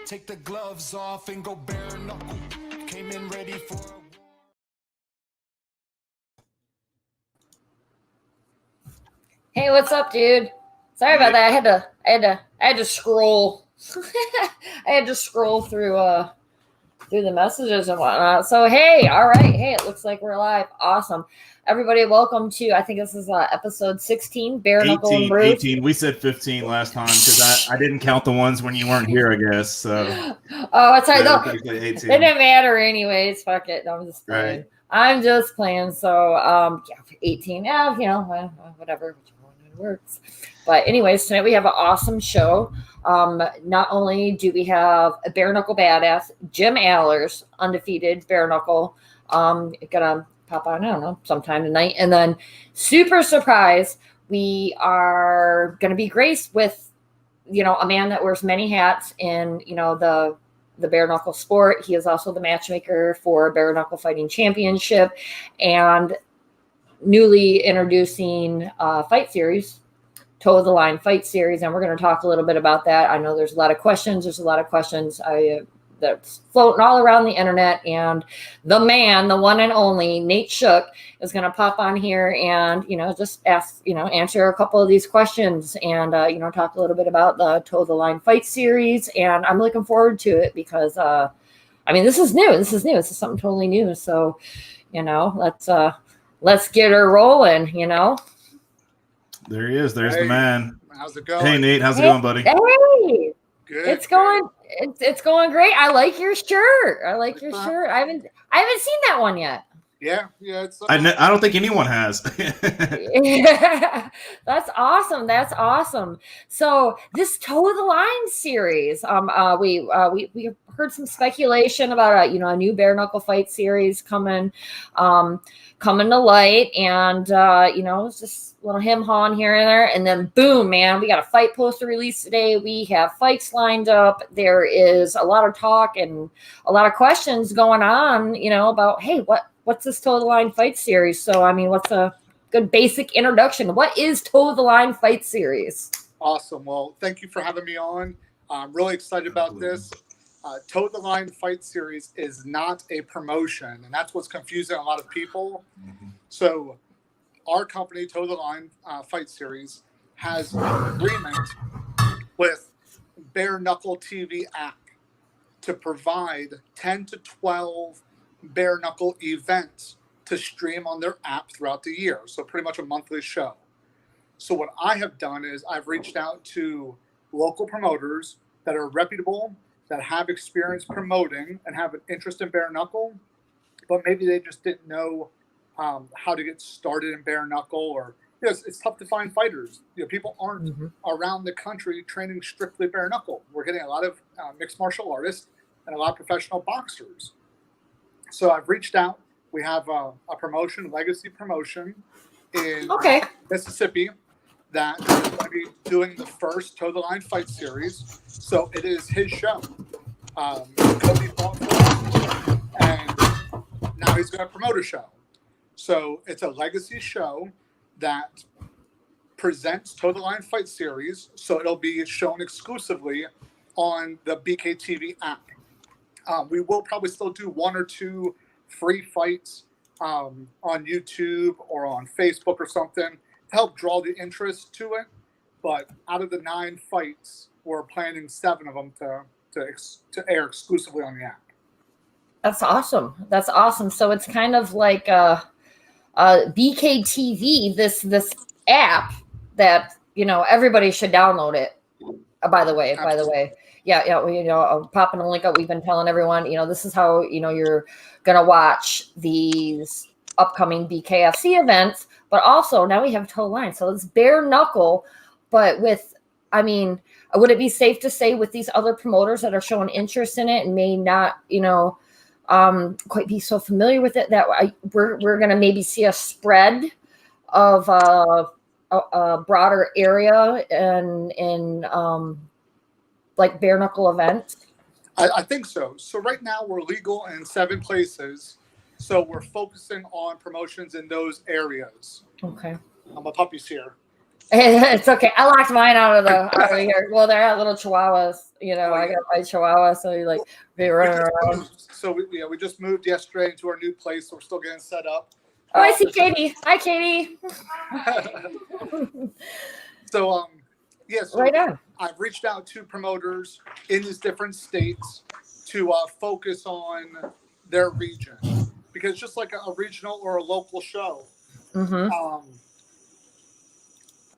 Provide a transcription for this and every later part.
Take the gloves off and go bare knuckle. Came in ready for. Hey, what's up, dude? Sorry about that. I had to scroll. I had to scroll through the messages and whatnot. So hey, all right. Hey, it looks like we're live. Awesome. Everybody, welcome to, I think this is episode 16, Bare Knuckle and Brews. 18. We said 15 last time because I didn't count the ones when you weren't here, I guess. So. Oh, it's right. So No, it didn't matter anyways. Fuck it. No, I'm just playing. Right. I'm just playing. So, yeah, 18. Yeah, whatever. It works. But anyways, tonight we have an awesome show. Not only do we have a bare knuckle badass, Jim Alers, undefeated bare knuckle, gonna pop on, I don't know, sometime tonight. And then super surprise, we are gonna be graced with, a man that wears many hats in, the bare knuckle sport. He is also the matchmaker for Bare Knuckle Fighting Championship and newly introducing fight series, Toe the Line Fight Series, and we're going to talk a little bit about that. I know there's a lot of questions. That's floating all around the internet, and the man, the one and only Nate Shook, is going to pop on here and just ask, answer a couple of these questions and talk a little bit about the Toe the Line Fight Series. And I'm looking forward to it because this is new. This is something totally new. So let's get her rolling. There he is. There's Hey, the man. how's it going? Hey, Nate. How's it going, buddy? Hey, Good. it's going great. I like your shirt. I haven't seen that one yet. Yeah. It's. I don't think anyone has. Yeah, that's awesome. So this Toe the Line series, we heard some speculation about a new bare knuckle fight series coming to light, and it's just a little him hawing here and there, and then boom, man, we got a fight poster release today. We have fights lined up. There is a lot of talk and a lot of questions going on, about, hey, what's this Toe the Line Fight Series? So, what's a good basic introduction? What is Toe the Line Fight Series? Awesome. Well, thank you for having me on. I'm really excited about this. Toe the Line Fight Series is not a promotion, and that's what's confusing a lot of people. Mm-hmm. So our company, Toe the Line Fight Series, has an agreement with Bare Knuckle TV app to provide 10 to 12 bare knuckle events to stream on their app throughout the year. So pretty much a monthly show. So what I have done is I've reached out to local promoters that are reputable, that have experience promoting and have an interest in bare knuckle, but maybe they just didn't know how to get started in bare knuckle, or it's tough to find fighters. People aren't around the country training strictly bare knuckle. We're getting a lot of mixed martial artists and a lot of professional boxers. So I've reached out. We have a promotion, legacy promotion in Mississippi that is going to be doing the first Toe the Line Fight Series. So it is his show. Cody fought for us, and now he's going to promote a show. So it's a legacy show that presents Toe the Line Fight Series. So it'll be shown exclusively on the BKTV app. We will probably still do one or two free fights on YouTube or on Facebook or something to help draw the interest to it. But out of the 9 fights, we're planning 7 of them to air exclusively on the app. That's awesome. So it's kind of like BKTV, this app that everybody should download it. By the way. Yeah, popping a link up. We've been telling everyone, this is how, you're going to watch these upcoming BKFC events, but also now we have Toe Line. So it's bare knuckle, but with, would it be safe to say with these other promoters that are showing interest in it and may not, quite be so familiar with it, that we're going to maybe see a spread of a broader area in like bare knuckle events? I think so. So right now we're legal in 7 places. So we're focusing on promotions in those areas. Okay. My puppy's here. It's okay. I locked mine out of here. Well, they're little chihuahuas. You know, I got my chihuahua, so you like be running around. So we just moved yesterday into our new place. So we're still getting set up. Oh, I see Katie. Hi, Katie. So yeah. So Right on. I've reached out to promoters in these different states to focus on their region, because just like a regional or a local show, you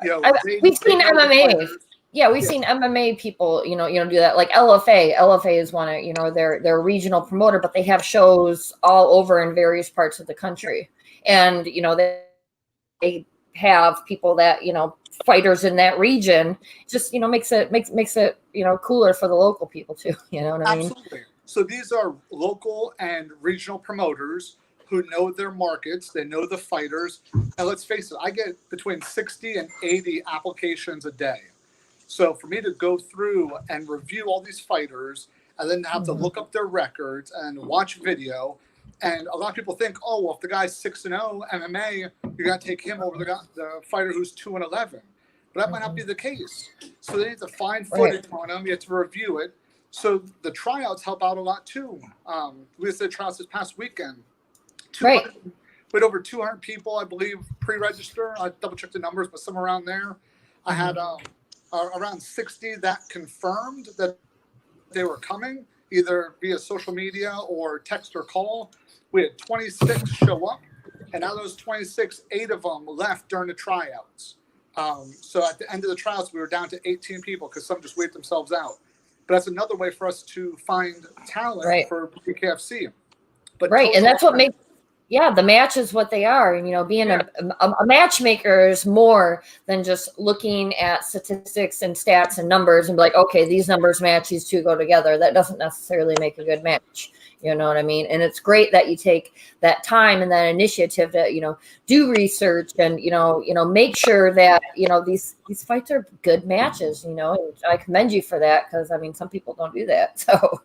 know, we've seen know the MMA. fighters. Yeah, we've seen MMA people, you know, do that. Like LFA. LFA is one of, you know, they're a regional promoter, but they have shows all over in various parts of the country. And, you know, they have people that, you know, fighters in that region. Just, you know, makes it, you know, cooler for the local people too. You know what I mean? Absolutely. So these are local and regional promoters who know their markets, they know the fighters. And let's face it, I get between 60 and 80 applications a day. So for me to go through and review all these fighters and then have to look up their records and watch video, and a lot of people think, oh, well, if the guy's 6-0 MMA, you're going to take him over the fighter who's 2-11. But that might not be the case. So they need to find footage on him. You have to review it. So the tryouts help out a lot too. We did tryouts this past weekend. We had over 200 people, I believe, pre-register. I double-checked the numbers, but somewhere around there. I had around 60 that confirmed that they were coming, either via social media or text or call. We had 26 show up, and out of those 26, 8 of them left during the tryouts. So at the end of the tryouts, we were down to 18 people because some just waited themselves out. But that's another way for us to find talent for BKFC. But and that's what makes the match is what they are. And, you know, being a matchmaker is more than just looking at statistics and stats and numbers and be like, okay, these numbers match, these two go together. That doesn't necessarily make a good match. You know what I mean? And it's great that you take that time and that initiative to, you know, do research and, you know, make sure that, you know, these fights are good matches, you know, and I commend you for that. Cause I mean, some people don't do that. So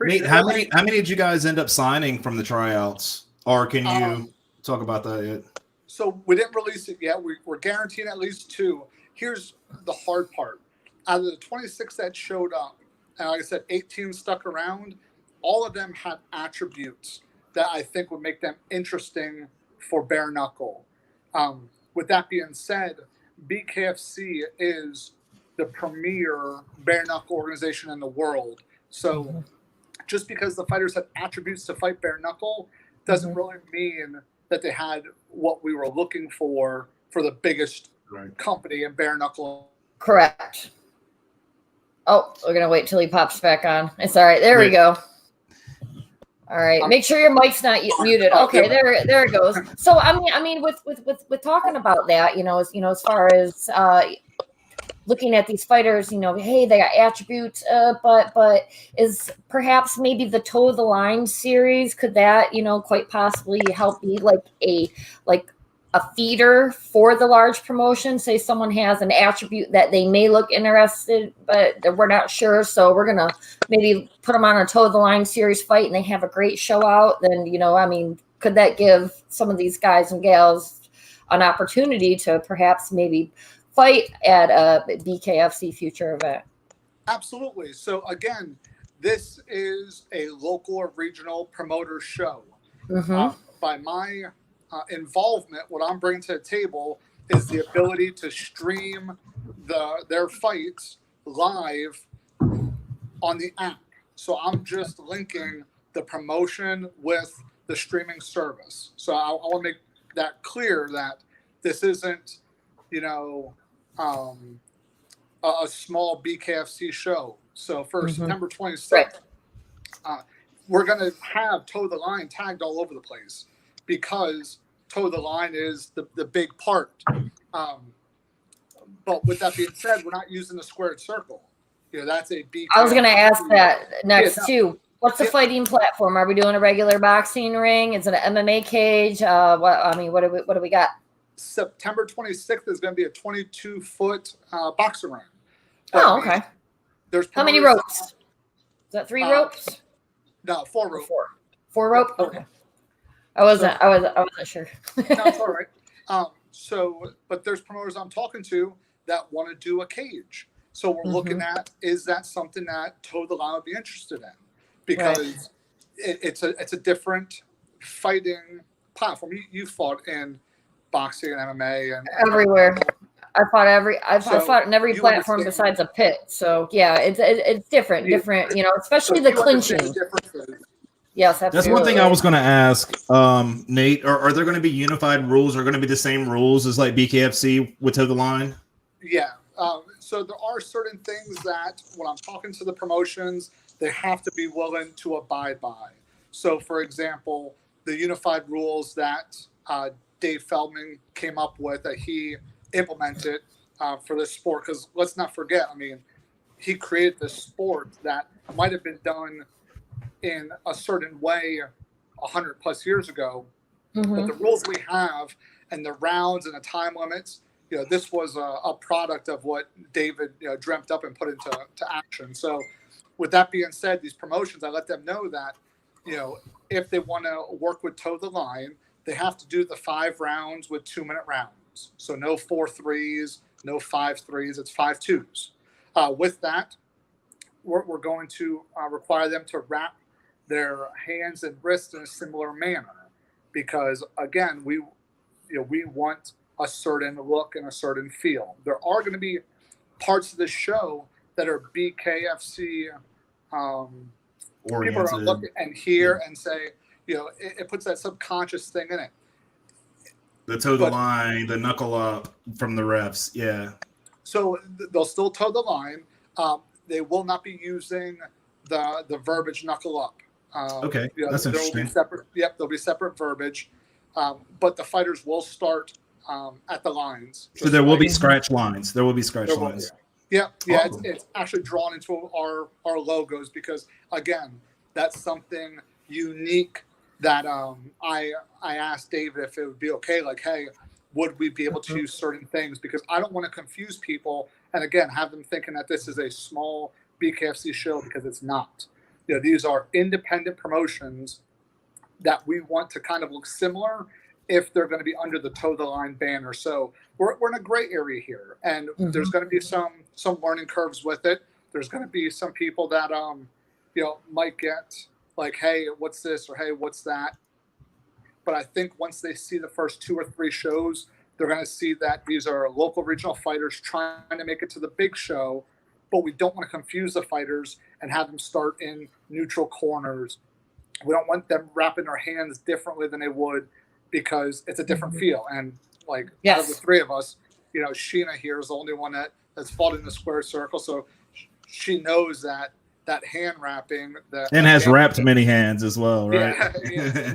Nate, how many did you guys end up signing from the tryouts? Or can you talk about that yet? So we didn't release it yet. We're guaranteeing at least 2. Here's the hard part. Out of the 26 that showed up, and like I said, 18 stuck around, all of them had attributes that I think would make them interesting for bare knuckle. With that being said, BKFC is the premier bare knuckle organization in the world. So just because the fighters had attributes to fight bare knuckle doesn't really mean that they had what we were looking for the biggest company in bare knuckle. Correct. Oh, we're going to wait till he pops back on. It's all right. There we go. All right. Make sure your mic's not muted. Okay, there it goes. So I mean, with talking about that, you know, as far as looking at these fighters, you know, hey, they got attributes, but is perhaps maybe the Toe the Line series, could that, you know, quite possibly help be like a feeder for the large promotion? Say someone has an attribute that they may look interested, but we're not sure. So we're going to maybe put them on a Toe the Line series fight and they have a great show out. Then, you know, I mean, could that give some of these guys and gals an opportunity to perhaps maybe fight at a BKFC future event? Absolutely. So again, this is a local or regional promoter show. By my involvement, what I'm bringing to the table is the ability to stream their fights live on the app. So I'm just linking the promotion with the streaming service. So I want to make that clear that this isn't, you know, a small BKFC show. So for September 26th, we're going to have Toe the Line tagged all over the place because Toe the Line is the big part. But with that being said, we're not using the squared circle. You know, that's a BKFC. I was going to ask that next too. What's the fighting platform? Are we doing a regular boxing ring? Is it an MMA cage? What do we got? September 26th is going to be a 22-foot boxing ring. Oh, okay. There's how many ropes? Is that 3 ropes? No, 4 ropes. 4 rope. Okay. I wasn't sure. No, it's all right. So, but there's promoters I'm talking to that want to do a cage. So we're looking at, is that something that Toe the Line would be interested in? Because it's a different fighting platform. You fought in boxing and MMA and everywhere. I fought in every you platform understand- besides a pit. So yeah, it's different, Yeah. you know, especially the you understand clinching. the differences. Yes, absolutely. That's one thing I was going to ask, Nate. Are there going to be unified rules? Are going to be the same rules as like BKFC with Toe the Line? Yeah. So there are certain things that when I'm talking to the promotions, they have to be willing to abide by. So, for example, the unified rules that Dave Feldman came up with that he implemented for this sport. Because let's not forget, I mean, he created this sport that might have been done in a certain way 100 plus years ago. But the rules we have and the rounds and the time limits, this was a product of what David dreamt up and put into action. So with that being said, these promotions, I let them know that, if they want to work with Toe the Line, they have to do the 5 rounds with 2-minute rounds. So no 4 3s, no 5 3s, it's 5 2s. With that, we're going to require them to wrap their hands and wrists in a similar manner, because again, we want a certain look and a certain feel. There are going to be parts of the show that are BKFC. People are going to look and hear and say, it puts that subconscious thing in it. The Toe the Line, the knuckle up from the refs, yeah. So they'll still toe the line. They will not be using the verbiage knuckle up. Okay, that's interesting. There'll be separate verbiage, but the fighters will start at the lines. So there will be scratch lines. There will be scratch lines. Yeah. Awesome. It's actually drawn into our logos because, again, that's something unique that I asked David if it would be okay. Like, hey, would we be able to use certain things? Because I don't want to confuse people and, again, have them thinking that this is a small BKFC show, because it's not. These are independent promotions that we want to kind of look similar if they're going to be under the Toe the Line banner. So we're in a gray area here, and there's going to be some learning curves with it. There's going to be some people that might get like, hey, what's this, or hey, what's that. But I think once they see the first 2 or 3 shows, they're going to see that these are local regional fighters trying to make it to the big show, but we don't want to confuse the fighters and have them start in neutral corners. We don't want them wrapping their hands differently than they would, because it's a different feel. And like out of the 3 of us, Sheena here is the only one that's fought in the square circle. So she knows that hand wrapping and has wrapped many hands as well, right?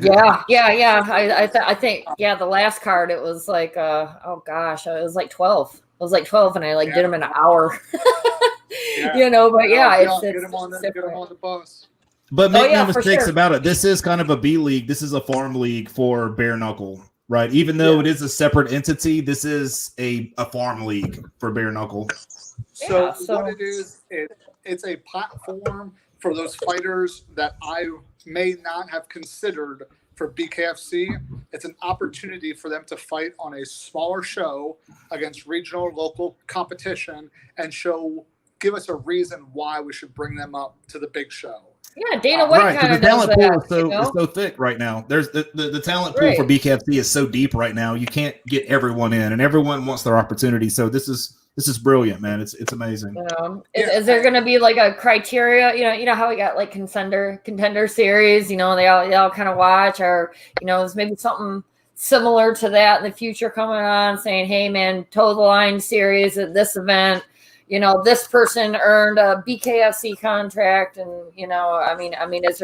Yeah. I think the last card, it was like it was like 12. It was like 12, and I did them in an hour. But get them on the bus. But make no mistakes about it. This is kind of a B league. This is a farm league for bare knuckle, right? Even though it is a separate entity, this is a farm league for bare knuckle. So what it is, it's a platform for those fighters that I may not have considered for BKFC. It's an opportunity for them to fight on a smaller show against regional or local competition and give us a reason why we should bring them up to the big show. Yeah, Dana White kind of the talent pool is so thick right now. There's the talent pool for BKFC is so deep right now. You can't get everyone in, and everyone wants their opportunity. So this is brilliant, man. It's amazing. Is there going to be like a criteria? You know how we got like contender series. They all kind of watch, or there's maybe something similar to that in the future coming on, saying, hey man, Toe the Line series at this event. This person earned a BKFC contract, and is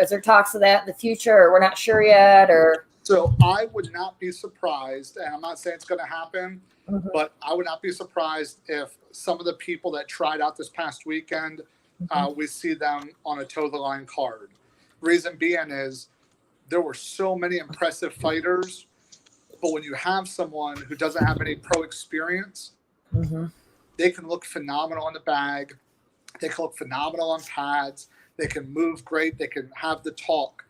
there talks of that in the future, or we're not sure yet, or? So I would not be surprised, and I'm not saying it's going to happen, but I would not be surprised if some of the people that tried out this past weekend, we see them on a Toe the Line card. Reason being is there were so many impressive fighters, but when you have someone who doesn't have any pro experience, they can look phenomenal on the bag. They can look phenomenal on pads. They can move great. They can have the talk.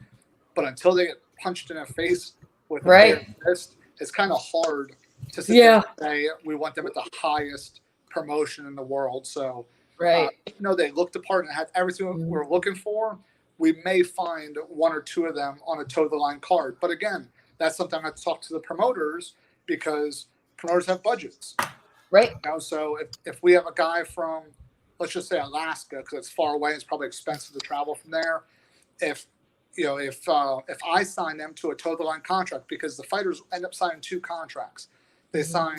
But until they get punched in the face with a bare fist, it's kind of hard to sit there and say we want them at the highest promotion in the world. So, right. even though they looked the part and had everything we're looking for, we may find one or two of them on a toe the line card. But again, that's something I have to talk to the promoters, because promoters have budgets. Right. You know, so if we have a guy from, let's just say Alaska, because it's far away, it's probably expensive to travel from there. If I sign them to a toe the line contract, because the fighters end up signing 2 contracts. They sign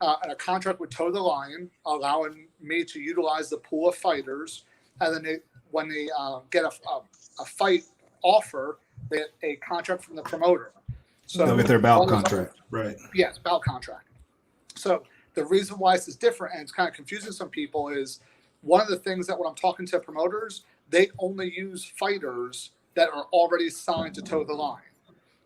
a contract with Toe the Line, allowing me to utilize the pool of fighters, and then when they get a fight offer, they get a contract from the promoter. So they'll get their bout contract, right? Yes, bout contract. So the reason why this is different, and it's kind of confusing some people, is one of the things that when I'm talking to promoters, they only use fighters that are already signed to Toe the Line.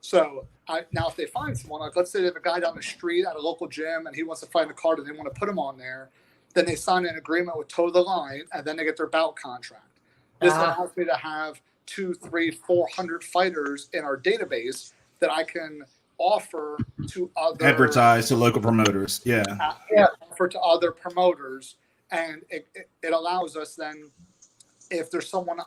So now if they find someone, like let's say they have a guy down the street at a local gym and he wants to fight in a card and they want to put him on there, then they sign an agreement with Toe the Line and then they get their bout contract. This allows me to have 200, 300, 400 fighters in our database that I can offer to other advertise to local promoters. Offer to other promoters, and it allows us then, if there's someone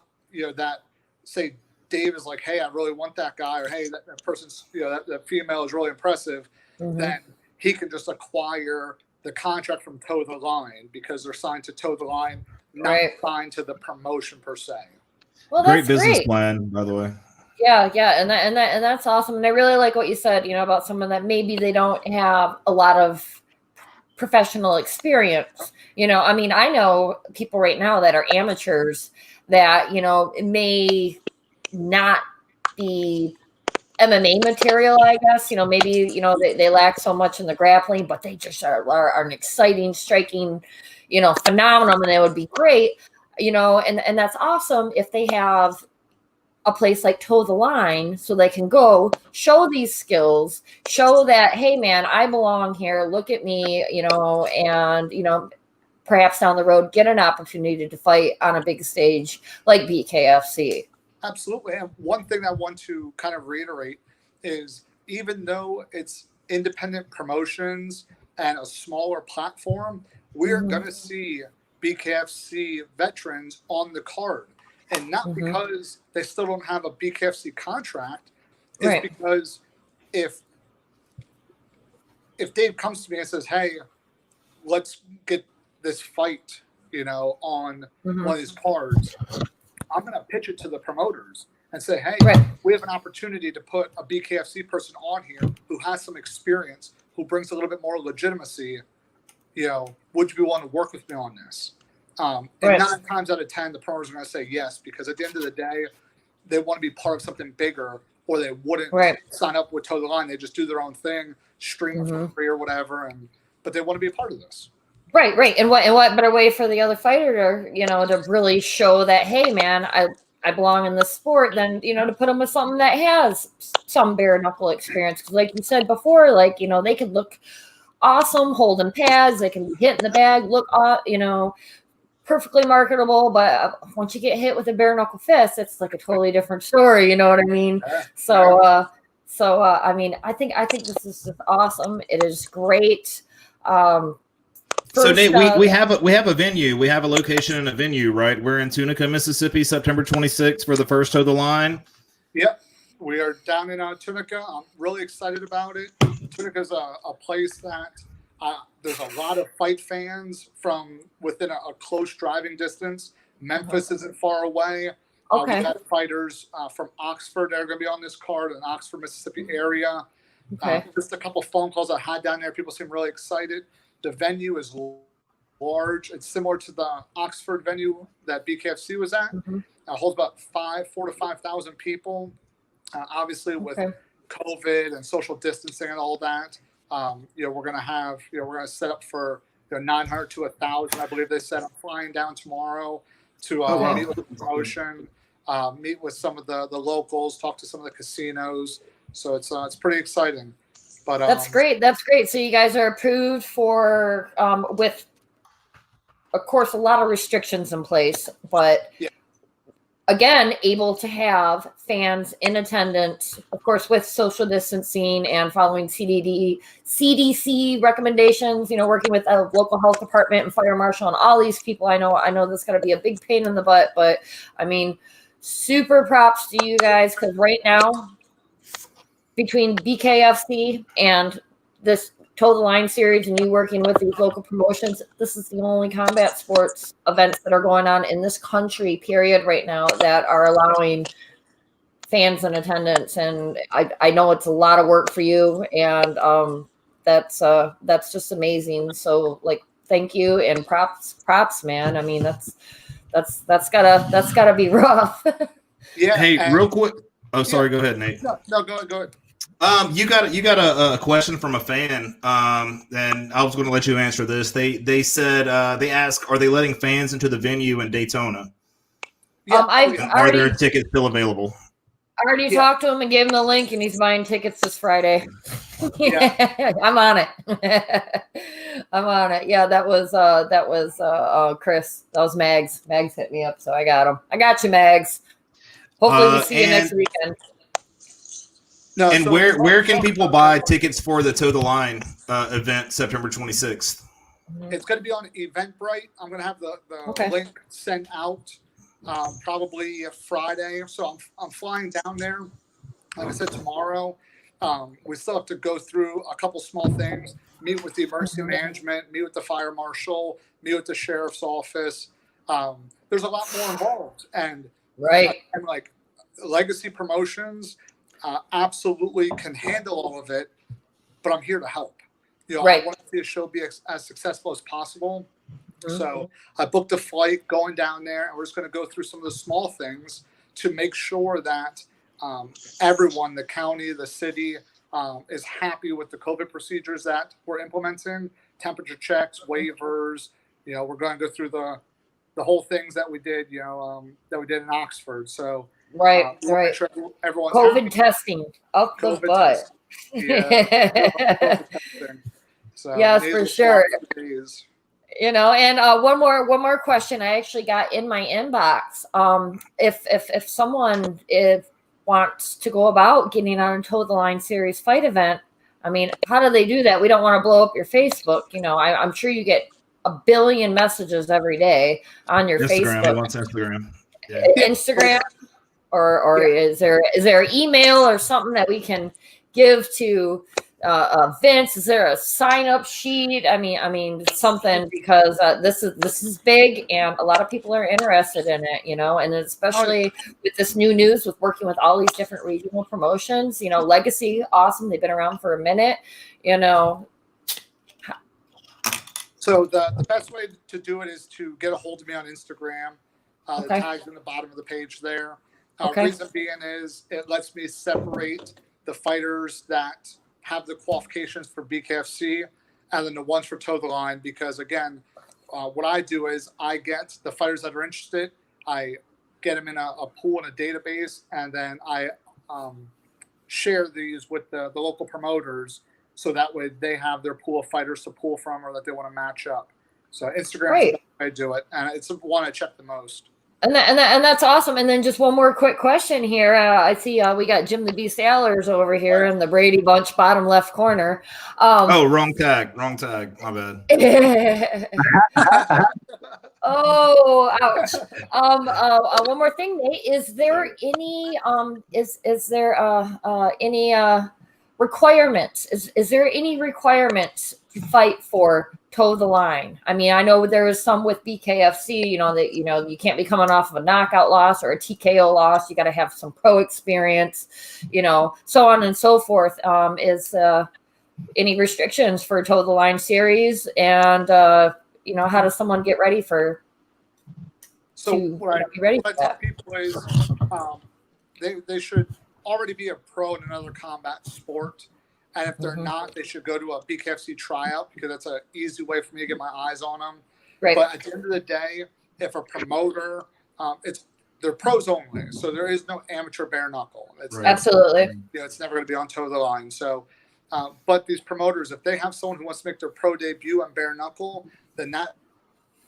that say Dave is like, hey, I really want that guy, or hey, that person's that female is really impressive, then he can just acquire the contract from Toe the Line because they're signed to Toe the Line, not signed to the promotion per se. Well, great business plan, by the way. Yeah, and that's awesome. And I really like what you said, about someone that maybe they don't have a lot of professional experience. I mean, I know people right now that are amateurs that, may not be MMA material, I guess. Maybe, they lack so much in the grappling, but they just are an exciting, striking, phenomenon, and they would be great, and that's awesome if they have a place like Toe the Line, so they can go show these skills, show that, hey man, I belong here, look at me, and perhaps down the road get an opportunity to fight on a big stage like BKFC. Absolutely. And one thing I want to kind of reiterate is, even though it's independent promotions and a smaller platform, we're going to see BKFC veterans on the card. And not because they still don't have a BKFC contract. It's because if Dave comes to me and says, hey, let's get this fight, on one of these cards, I'm going to pitch it to the promoters and say, hey, we have an opportunity to put a BKFC person on here who has some experience, who brings a little bit more legitimacy. Would you be willing to work with me on this? And 9 times out of 10, the promoters are going to say yes, because at the end of the day, they want to be part of something bigger, or they wouldn't sign up with Toe the Line. They just do their own thing, stream for free or whatever, but they want to be a part of this. Right. And what better way for the other fighter to, to really show that, hey man, I belong in this sport, than, to put them with something that has some bare knuckle experience. Because like you said before, they could look awesome holding pads, they can be hitting the bag, look, perfectly marketable, but once you get hit with a bare knuckle fist, it's like a totally different story. You know what I mean? So I mean, I think this is just awesome. It is great. So Nate, we have a venue. We have a location and a venue, right? We're in Tunica, Mississippi, September 26th for the first Toe the Line. Yep, we are down in Tunica. I'm really excited about it. Tunica's a place that there's a lot of fight fans from within a close driving distance. Memphis isn't far away. We've had fighters from Oxford that are going to be on this card, in the Oxford, Mississippi area. Just a couple phone calls I had down there. People seem really excited. The venue is large. It's similar to the Oxford venue that BKFC was at. It holds about 4,000 to 5,000 people. Obviously, with COVID and social distancing and all that, we're going to have, we're going to set up for 900 to 1,000. I believe they said. I'm flying down tomorrow to meet with the promotion, meet with some of the locals, talk to some of the casinos. So it's pretty exciting. But that's great. That's great. So you guys are approved for with, of course, a lot of restrictions in place, but again, able to have fans in attendance, of course, with social distancing and following CDC recommendations, working with a local health department and fire marshal and all these people. I know this is going to be a big pain in the butt, but I mean, super props to you guys, because right now, between BKFC and this Toe the Line series and you working with these local promotions, this is the only combat sports events that are going on in this country, period, right now, that are allowing fans in attendance. And I know it's a lot of work for you, and that's just amazing. So, like, thank you and props, man. I mean, that's gotta be rough. Yeah. Hey, real quick. Oh, sorry. Go ahead, Nate. No, go ahead. You got a question from a fan, and I was going to let you answer this. They said they asked, are they letting fans into the venue in Daytona? Yeah. Are there tickets still available? I already talked to him and gave him the link, and he's buying tickets this Friday. I'm on it. I'm on it. Yeah, that was Chris. That was Mags. Mags hit me up, so I got him. I got you, Mags. Hopefully we see you next weekend. No, and where can people buy tickets for the Toe the Line event September 26th? It's going to be on Eventbrite. I'm going to have the link sent out probably Friday. So I'm flying down there, like I said, tomorrow. We still have to go through a couple small things, meet with the emergency management, meet with the fire marshal, meet with the sheriff's office. There's a lot more involved. And like Legacy Promotions absolutely can handle all of it, but I'm here to help. I want to see a show be as successful as possible. Mm-hmm. So I booked a flight going down there, and we're just going to go through some of the small things to make sure that everyone, the county, the city, is happy with the COVID procedures that we're implementing, temperature checks, waivers. We're going to go through the whole things that we did, that we did in Oxford. So right. Make sure everyone's COVID happy. Testing up the butt. Yeah. So yes, for sure. And one more question I actually got in my inbox. If someone wants to go about getting on a Toe the Line series fight event, I mean, how do they do that? We don't want to blow up your Facebook. I'm sure you get a billion messages every day on your Instagram, Facebook. He wants Instagram. Yeah. Instagram, or is there an email or something that we can give to Vince? Is there a sign-up sheet? I mean something, because this is big, and a lot of people are interested in it, and especially with this new news with working with all these different regional promotions. Legacy, awesome. They've been around for a minute. So the best way to do it is to get a hold of me on Instagram. The tag's in the bottom of the page there. Reason being is it lets me separate the fighters that have the qualifications for BKFC and then the ones for Toe the Line, because again, what I do is I get the fighters that are interested, I get them in a pool in a database, and then I share these with the local promoters, so that way they have their pool of fighters to pull from or that they want to match up. So Instagram is the way I do it, and it's the one I check the most. And that's awesome. And then just one more quick question here. I see we got Jim the Beast Alers over here in the Brady Bunch bottom left corner. Wrong tag. My bad. Oh, ouch. One more thing, Nate. Is there any any requirements? Is there any requirements to fight for Toe the Line? I mean, I know there is some with BKFC, that you can't be coming off of a knockout loss or a TKO loss. You got to have some pro experience, so on and so forth. Is any restrictions for Toe the Line series, and how does someone get ready for? Be ready what for I tell that? people is they should already be a pro in another combat sport. And if they're not, they should go to a BKFC tryout, because that's an easy way for me to get my eyes on them. Right. But at the end of the day, if a promoter, they're pros only. So there is no amateur bare knuckle. Absolutely. It's never going to be on Toe the Line. So, but these promoters, if they have someone who wants to make their pro debut on bare knuckle, then that's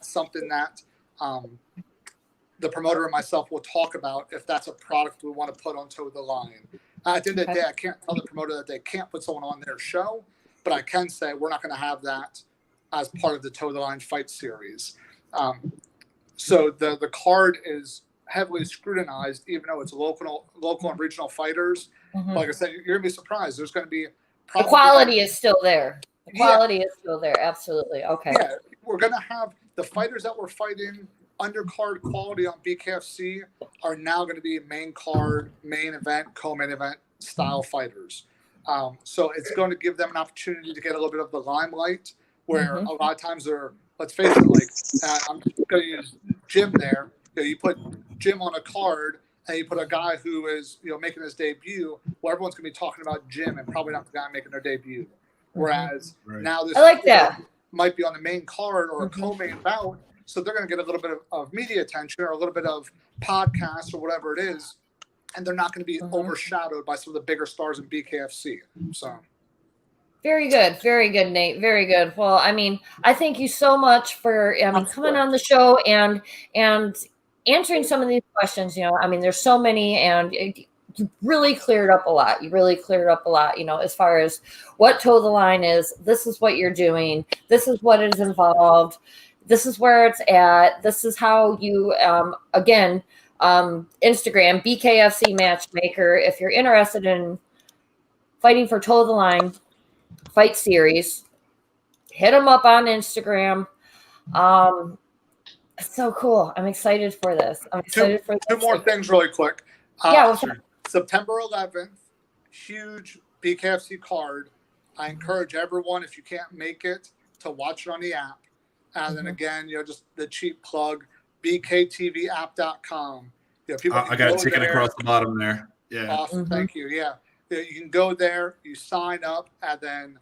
something that the promoter and myself will talk about if that's a product we want to put on Toe the Line. At the end of the day, I can't tell the promoter that they can't put someone on their show, but I can say we're not going to have that as part of the Toe the Line fight series. So the card is heavily scrutinized, even though it's local and regional fighters. Mhm. Like I said, you're going to be surprised. There's going to be The quality is still there. The Yeah. quality is still there. Absolutely. Okay. Yeah, we're going to have the fighters that were fighting undercard quality on BKFC are now going to be main card, main event, co-main event style fighters. So it's going to give them an opportunity to get a little bit of the limelight, where a lot of times they're, let's face it, like I'm going to use Jim there. You put Jim on a card and you put a guy who is making his debut. Well, everyone's going to be talking about Jim and probably not the guy making their debut. Whereas now this I like that. might be on the main card or a co-main bout, so they're going to get a little bit of media attention or a little bit of podcast or whatever it is, and they're not going to be overshadowed by some of the bigger stars in BKFC. So. Very good, Nate. Very good. Well, I mean, I thank you so much for coming on the show and answering some of these questions. I mean, there's so many, and you really cleared up a lot. As far as what Toe the Line is. This is what you're doing. This is what is involved. This is where it's at. This is how you, Instagram, BKFC Matchmaker. If you're interested in fighting for Toe the Line fight series, hit them up on Instagram. It's so cool. I'm excited for this. Two more things really quick. September 11th, huge BKFC card. I encourage everyone, if you can't make it, to watch it on the app. And then again, just the cheap plug, bktvApp.com. I got it ticking across the bottom there. Yeah. Awesome. Thank you. Yeah. You can go there, you sign up, and then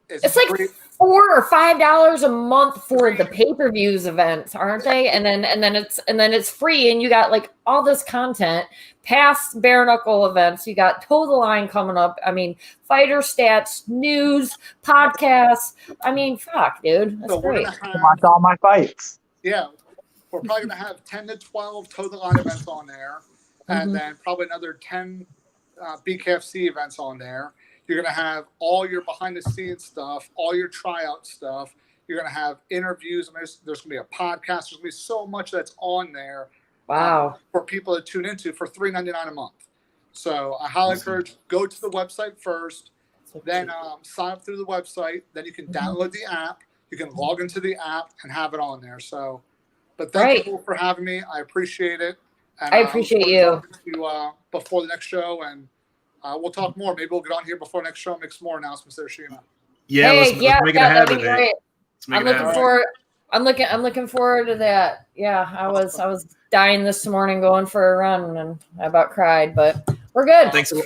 it's like $4 or $5 a month for the pay-per-views events, aren't they? And then it's free, and you got like all this content, past bare knuckle events. You got Toe the Line coming up. I mean, fighter stats, news, podcasts. I mean, fuck, dude, that's great. Watch all my fights. Yeah, we're probably gonna have 10 to 12 Toe the Line events on there, and then probably another 10 BKFC events on there. You're going to have all your behind-the-scenes stuff, all your tryout stuff. You're going to have interviews. And there's going to be a podcast. There's going to be so much that's on there. Wow. For people to tune into for $3.99 a month. So I highly encourage, go to the website first, then sign up through the website. Then you can download the app. You can log into the app and have it on there. So, but thank you for having me. I appreciate it. And, I appreciate you. Before the next show, and we'll talk more. Maybe we'll get on here before next show and make some more announcements there, Sheena. Yeah, let's make it happen. I'm looking forward to that. Yeah, I was dying this morning going for a run, and I about cried, but we're good. Thanks a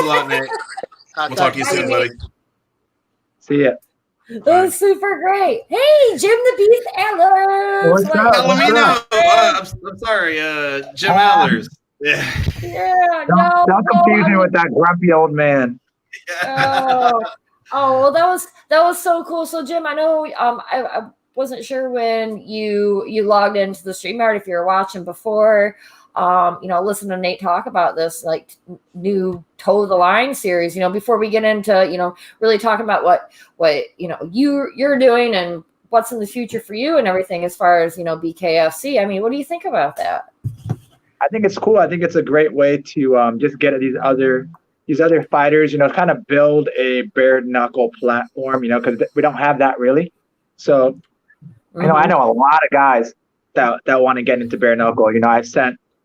lot, Nate. We'll talk to you soon, buddy. See ya. That was super great. Hey, Jim the Beast Alers. What's up? Let me know. I'm sorry, Jim Alers. Yeah. Don't confuse me with that grumpy old man. Oh, well, that was so cool. So, Jim, I know I wasn't sure when you logged into the StreamYard if you were watching before. Listen to Nate talk about this like new Toe the Line series. Before we get into really talking about what you're doing and what's in the future for you and everything as far as BKFC. I mean, what do you think about that? I think it's cool. I think it's a great way to just get at these other fighters, kind of build a bare knuckle platform, because we don't have that really. So, I know a lot of guys that want to get into bare knuckle.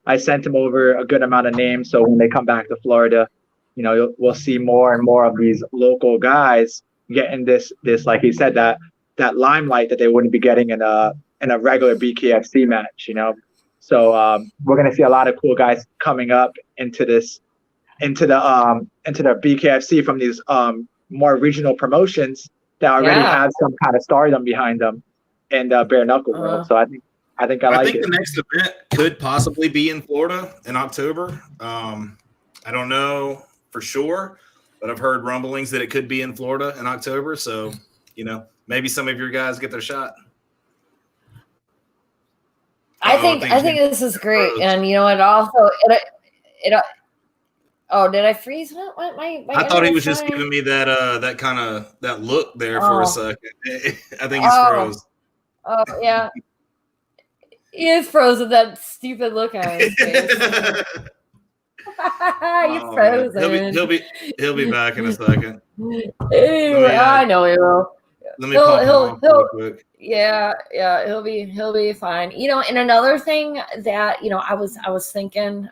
I sent them over a good amount of names. So when they come back to Florida, we'll see more and more of these local guys getting this, like he said, that limelight that they wouldn't be getting in a regular BKFC match, So we're gonna see a lot of cool guys coming up into the BKFC from these more regional promotions that already have some kind of stardom behind them in the bare knuckle world. So I think I think the next event could possibly be in Florida in October. I don't know for sure, but I've heard rumblings that it could be in Florida in October. So maybe some of your guys get their shot. I think this is great, and you know, it oh, did I freeze? What my I thought he was internet's just fine? giving me that kind of that look there for a Oh, second. I think he's froze. oh yeah, he is frozen. That stupid look on his face. He's Oh man, frozen. he'll be back in a second. I know he will. Let me pump him off real quick. Yeah, he'll be fine. You know, and another thing that, you know, I was thinking,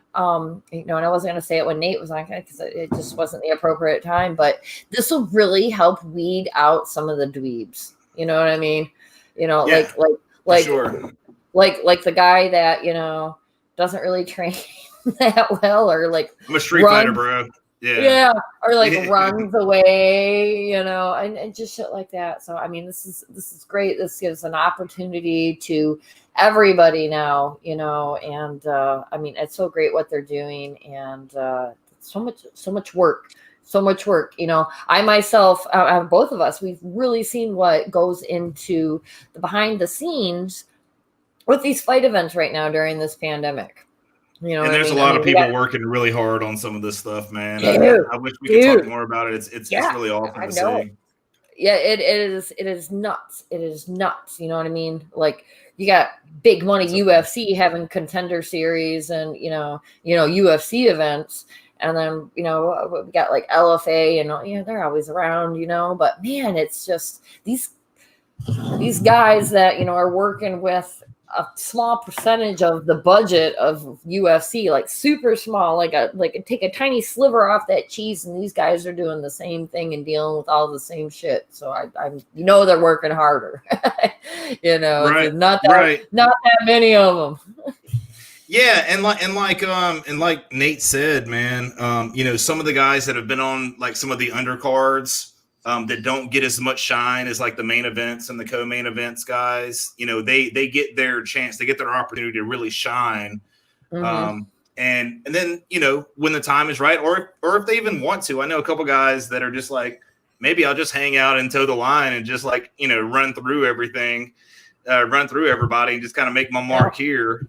you know, and I wasn't gonna say it when Nate was on because it just wasn't the appropriate time, but this will really help weed out some of the dweebs. You know what I mean? You know, Yeah, like sure. like the guy that, you know, doesn't really train that well, or like I'm a street fighter, bro. Yeah, or like runs away, you know, and just shit like that. So I mean, this is great. This gives an opportunity to everybody now, you know, and I mean, it's so great what they're doing, and so much work. So much work, you know. I myself, both of us, we've really seen what goes into the behind the scenes with these fight events right now during this pandemic. You know, and there's a lot of people working really hard on some of this stuff, man. I wish we could talk more about it. It's really awesome to see. Yeah, it is nuts. It is nuts. You know what I mean? Like, you got big money UFC having contender series and you know UFC events, and then you know we got like LFA and you know they're always around, you know. But man, it's just these guys that you know are working with a small percentage of the budget of UFC, like super small, like take a tiny sliver off that cheese, and these guys are doing the same thing and dealing with all the same shit. So I'm you know they're working harder, you know, right? Not that many of them. Yeah, and like Nate said, man, you know, some of the guys that have been on like some of the undercards. That don't get as much shine as like the main events and the co-main events guys, you know, they get their chance, they get their opportunity to really shine. And then, you know, when the time is right, or if they even want to, I know a couple guys that are just like, maybe I'll just hang out and toe the line and just like, you know, run through everything, run through everybody and just kind of make my mark here.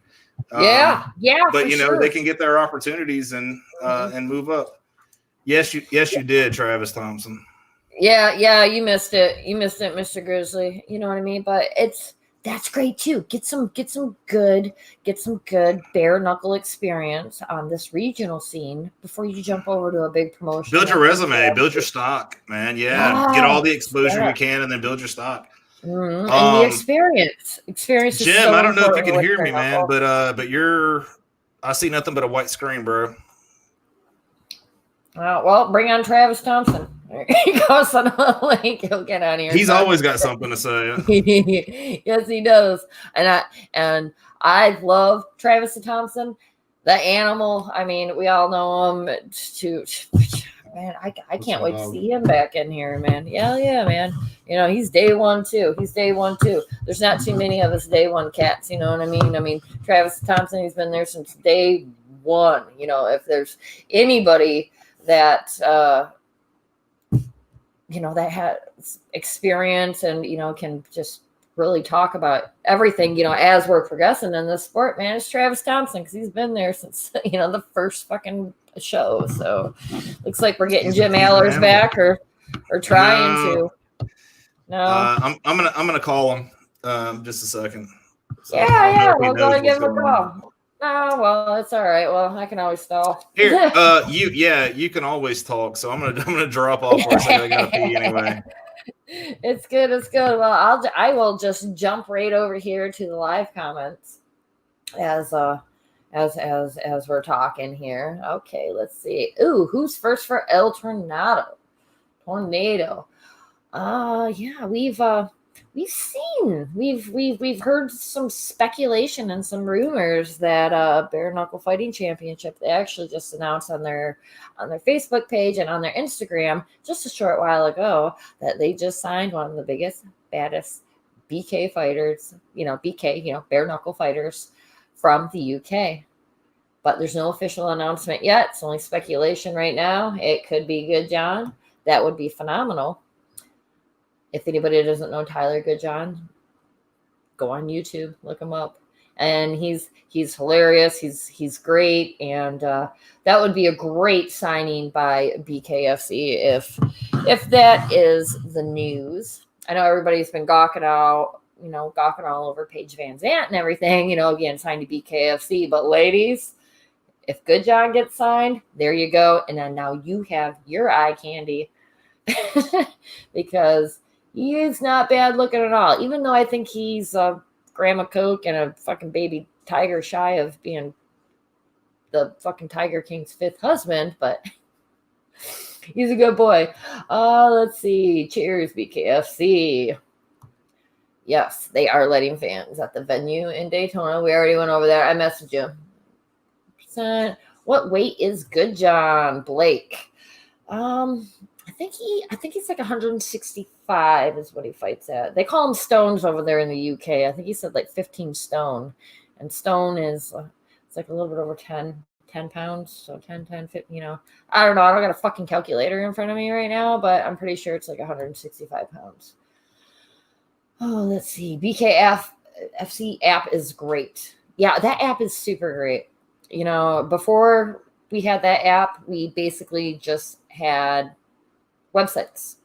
Yeah. But you know, they can get their opportunities and move up. Yes, you did, Travis Thompson. Yeah, you missed it, Mr. Grizzly. You know what I mean? But that's great too. Get some good bare knuckle experience on this regional scene before you jump over to a big promotion. Build your resume, build your stock, man. Yeah, get all the exposure you can, and then build your stock. And the experience. Experience. Jim, so I don't know if you can hear me, man, but I see nothing but a white screen, bro. Well, bring on Travis Thompson. He goes on a link. He'll get on here. He's always got something to say. Yes, he does. And I love Travis Thompson, the animal. I mean, we all know him. Man, I can't wait to see him back in here, man. Yeah, man. You know, he's day one too. There's not too many of us day one cats. You know what I mean? I mean, Travis Thompson, he's been there since day one. You know, if there's anybody that you know that has experience and you know can just really talk about everything, you know, as we're progressing in this sport, man, it's Travis Thompson, because he's been there since you know the first fucking show. So looks like we're getting Jim Alers back or trying to. No, I'm gonna call him just a second. So yeah, we'll go and give him a call. Oh, well, that's all right. Well, I can always stall. Here, you can always talk. So I'm gonna drop off for a second. I gotta pee anyway. It's good. Well, I will just jump right over here to the live comments as we're talking here. Okay, let's see. Ooh, who's first for El Tornado? Yeah, we've heard some speculation and some rumors that Bare Knuckle Fighting Championship, they actually just announced on their Facebook page and on their Instagram just a short while ago that they just signed one of the biggest, baddest BK fighters, bare knuckle fighters from the UK. But there's no official announcement yet. It's only speculation right now. It could be Goodjohn. That would be phenomenal. If anybody doesn't know Tyler Goodjohn, go on YouTube, look him up. and he's hilarious. He's great, and that would be a great signing by BKFC if that is the news. I know everybody's been gawking all over Paige Van Zandt and everything, again, signed to BKFC. But ladies, if Goodjohn gets signed, there you go. And then now you have your eye candy because he's not bad looking at all. Even though I think he's a gram of coke and a fucking baby tiger shy of being the fucking Tiger King's 5th husband, but he's a good boy. Let's see. Cheers, BKFC. Yes, they are letting fans at the venue in Daytona. We already went over there. I messaged you. What weight is Goodjohn, Blake? I think he's like 165 is what he fights at. They call him stones over there in the UK. I think he said like 15 stone, and stone is it's like a little bit over 10 pounds. So 10, 50, I don't know. I don't got a fucking calculator in front of me right now, but I'm pretty sure it's like 165 pounds. Oh, let's see. BKFC app is great. Yeah, that app is super great. Before we had that app, we basically just had websites,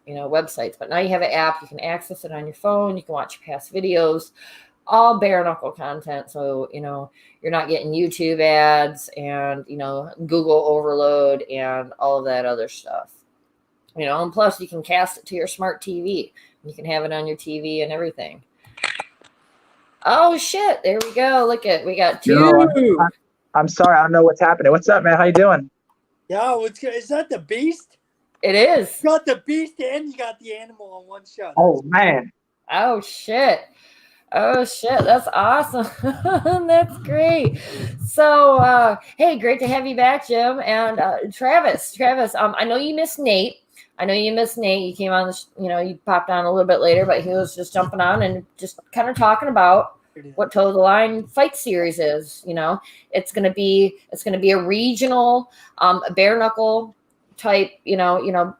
but now you have an app. You can access it on your phone. You can watch past videos, all bare knuckle content. So, you're not getting YouTube ads and, Google overload and all of that other stuff, and plus you can cast it to your smart TV. You can have it on your TV and everything. Oh shit. There we go. Look at, we got 2. I'm sorry. I don't know what's happening. What's up, man? How you doing? Yo, is that the beast? It is. You got the beast and you got the animal on one shot. Oh, man. Oh shit. That's awesome. That's great. So, hey, great to have you back, Jim. And Travis, I know you missed Nate. You came on, you popped on a little bit later, but he was just jumping on and just kind of talking about what Toe the Line fight series is. It's going to be a regional, bare knuckle type, bare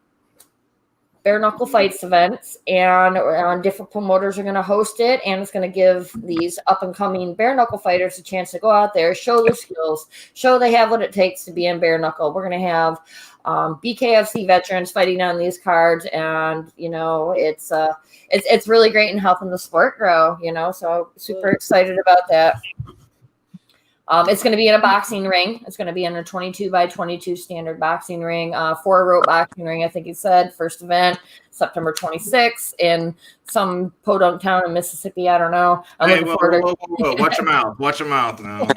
knuckle fights events, and different promoters are going to host it, and it's going to give these up and coming bare knuckle fighters a chance to go out there, show their skills, show they have what it takes to be in bare knuckle. We're going to have BKFC veterans fighting on these cards, and it's really great in helping the sport grow. So super excited about that. It's going to be in a boxing ring. It's going to be in a 22 by 22 standard boxing ring, 4-rope boxing ring. I think he said first event September 26th in some podunk town in Mississippi. I don't know. Whoa. Watch your mouth now.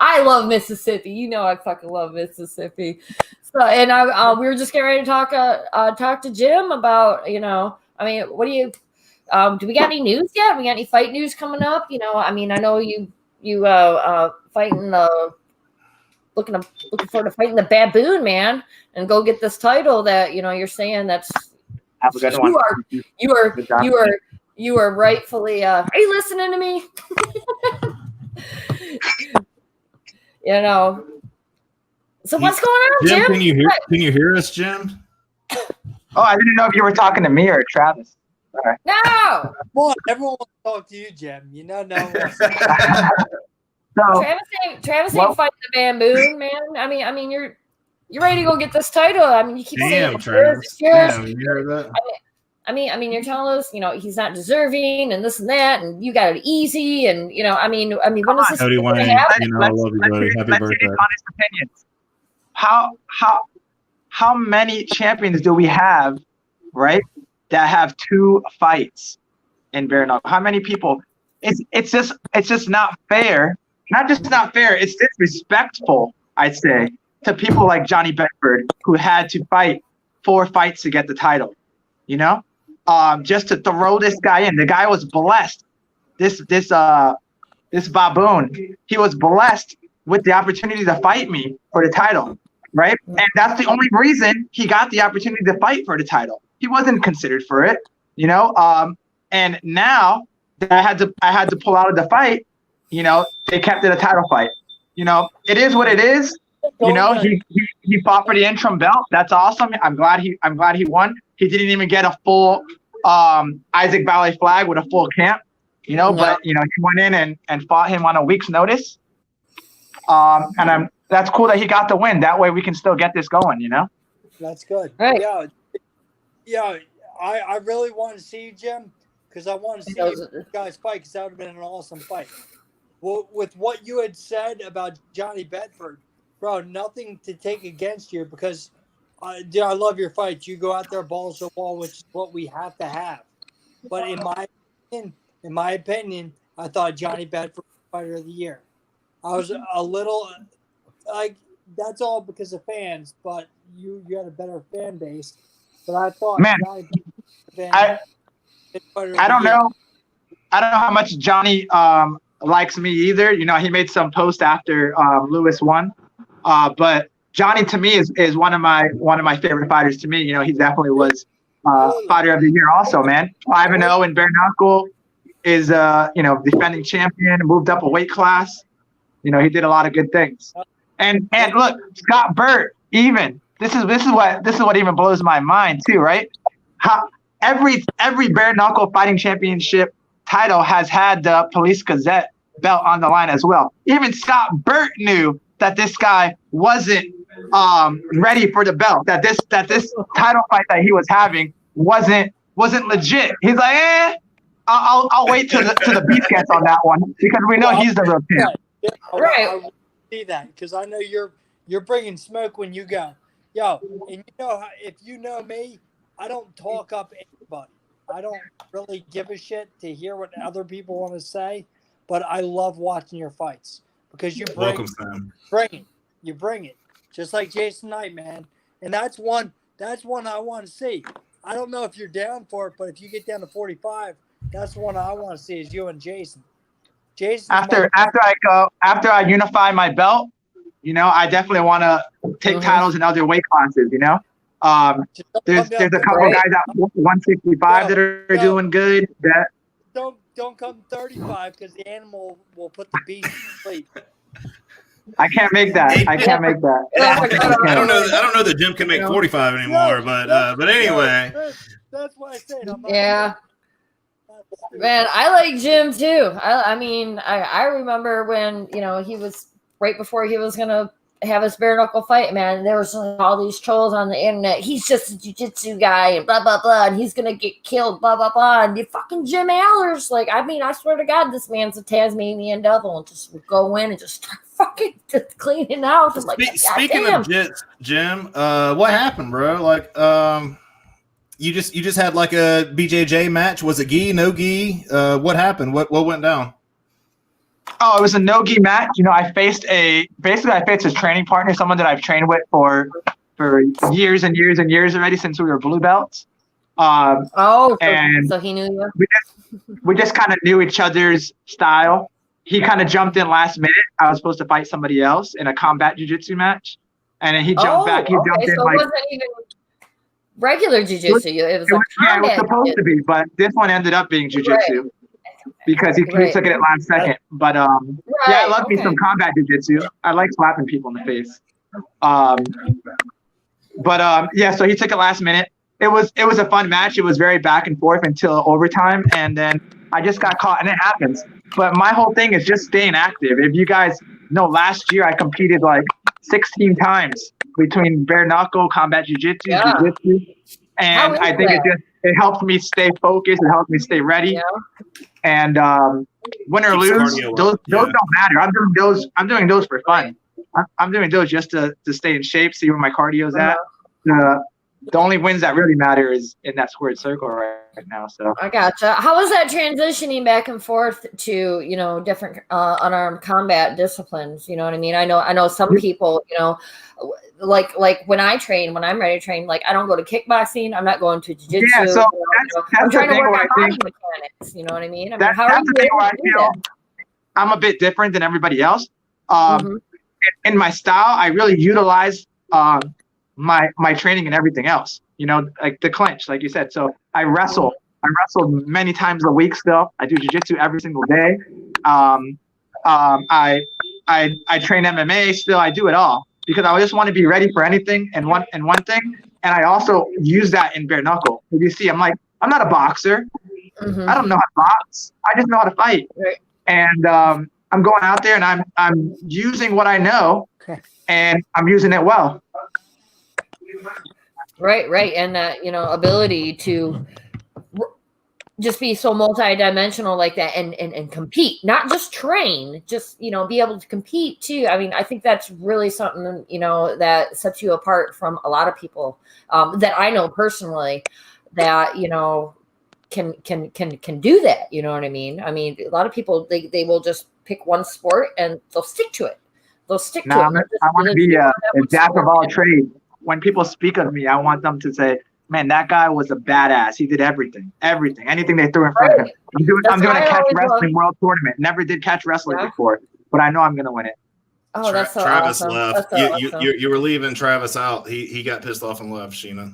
I love Mississippi. I fucking love Mississippi. So, and we were just getting ready to talk to Jim about, what do you? Do we got any news yet? We got any fight news coming up? I know you fighting looking forward to fighting the baboon, man, and go get this title that you're saying that's Have a good one. You are rightfully. Are you listening to me? So what's going on, Jim? Can you hear us, Jim? Oh, I didn't know if you were talking to me or Travis. Sorry. No. Boy, everyone wants to talk to you, Jim. No one wants So, Travis ain't fighting the baboon, man. I mean, you're ready to go get this title. You keep saying Travis. Damn, you heard that? You're telling us, he's not deserving and this and that, and you got it easy, and when is this Cody going to Wayne, happen? I love you, buddy. Happy birthday. Honest opinions. How many champions do we have, right, that have 2 fights in bare knuckle? How many people? It's just not fair. Not just not fair. It's disrespectful, I'd say, to people like Johnny Bedford, who had to fight 4 fights to get the title. Just to throw this guy in. The guy was blessed. This baboon, he was blessed with the opportunity to fight me for the title, right? And that's the only reason he got the opportunity to fight for the title. He wasn't considered for it, and now that I had to pull out of the fight, they kept it a title fight. It is what it is. He fought for the interim belt. That's awesome. I'm glad he won. He didn't even get a full Isaac Ballet Flag with a full camp, but he went in and fought him on a week's notice. And that's cool that he got the win. That way we can still get this going, That's good. Right. Yeah. I really want to see you, Jim, because I want to see you guys fight, because that would have been an awesome fight. Well, with what you had said about Johnny Bedford, bro, nothing to take against you, because I love your fights. You go out there balls to the wall, which is what we have to have. But in my opinion, I thought Johnny Bedford was fighter of the year. I was a little like, that's all because of fans, but you had a better fan base. But I thought Johnny Bedford I don't know. I don't know how much Johnny likes me either. He made some post after Lewis won. But Johnny to me is one of my favorite fighters. To me, he definitely was fighter of the year also, man. 5-0 in bare knuckle, is defending champion, moved up a weight class. He did a lot of good things. And look, Scott Burt, even this is what even blows my mind too, right? How every bare knuckle fighting championship title has had the Police Gazette belt on the line as well. Even Scott Burt knew that this guy wasn't ready for the belt, that this title fight that he was having wasn't legit. He's like, I'll wait till the beat gets on that one, because we know he's the real champ. Right. I see that, because I know you're bringing smoke when you go. Yo, and if you know me, I don't talk up anybody. I don't really give a shit to hear what other people want to say, but I love watching your fights, because you bring it, just like Jason Knight, man. And that's one I want to see. I don't know if you're down for it, but if you get down to 45, that's one I want to see, is you and Jason. After I unify my belt, I definitely want to take titles in other weight classes. There's a couple guys at 165 that are doing good. That don't come 35, because the animal will put the beast to sleep. I can't make that. I don't know that Jim can make 45 anymore, but anyway. That's why I said. Man, I like Jim too. I remember when he was right before he was gonna have his bare knuckle fight. Man, there was all these trolls on the internet. He's just a jiu-jitsu guy and blah blah blah, and he's gonna get killed. Blah blah blah. And you fucking Jim Alers, I swear to God, this man's a Tasmanian devil, and just would go in and just start fucking just cleaning out. Speaking of Jim, what happened, bro? You just had like a BJJ match. Was it gi? No gi? What happened? What went down? Oh, it was a no gi match. I faced a training partner, someone that I've trained with for years and years and years already, since we were blue belts. So he knew you. We just kind of knew each other's style. He kind of jumped in last minute. I was supposed to fight somebody else in a combat jiu-jitsu match, and then he jumped back. He jumped in so it wasn't even regular jiu-jitsu. It was supposed to be, but this one ended up being jiu-jitsu because he took it at last second. But I love me some combat jiu-jitsu. I like slapping people in the face. So he took it last minute. It was a fun match. It was very back and forth until overtime, and then I just got caught, and it happens. But my whole thing is just staying active. If you guys know, last year I competed like 16 times between bare knuckle, combat jiu-jitsu, jiu-jitsu. And I think it helped me stay focused. It helped me stay ready. Yeah. And win or lose, those don't matter. I'm doing those for fun. I'm doing those just to stay in shape, see where my cardio's at. The only wins that really matter is in that squared circle right now. So I gotcha. How was that transitioning back and forth to, different unarmed combat disciplines? You know what I mean? I know some people, like when I'm ready to train, like I don't go to kickboxing. I'm not going to jiu-jitsu. Yeah, so I'm trying to work on body mechanics. You know what I mean? How are you able to do that? I'm a bit different than everybody else. In my style, I really utilize my training and everything else, like the clinch, like you said. So I wrestle many times a week still. I do jiu-jitsu every single day. I train MMA still. I do it all because I just want to be ready for anything and one thing. And I also use that in bare knuckle. If you see, I'm like I'm not a boxer. Mhm. I don't know how to box. I just know how to fight. Right. And I'm going out there and I'm using what I know, and I'm using it well. Right. And that, ability to just be so multidimensional like that and compete, not just train, just, be able to compete too. I mean, I think that's really something, that sets you apart from a lot of people that I know personally that, can do that. You know what I mean? I mean, a lot of people, they will just pick one sport and they'll stick to it. They'll stick to it. I want to be a jack of all trades. When people speak of me, I want them to say, man, that guy was a badass. He did everything, anything they threw in front of him. I'm doing a catch wrestling world tournament. Never did catch wrestling before, but I know I'm going to win it. Oh, that's so Travis awesome. left. Awesome. You were leaving Travis out. He got pissed off and left, Sheena.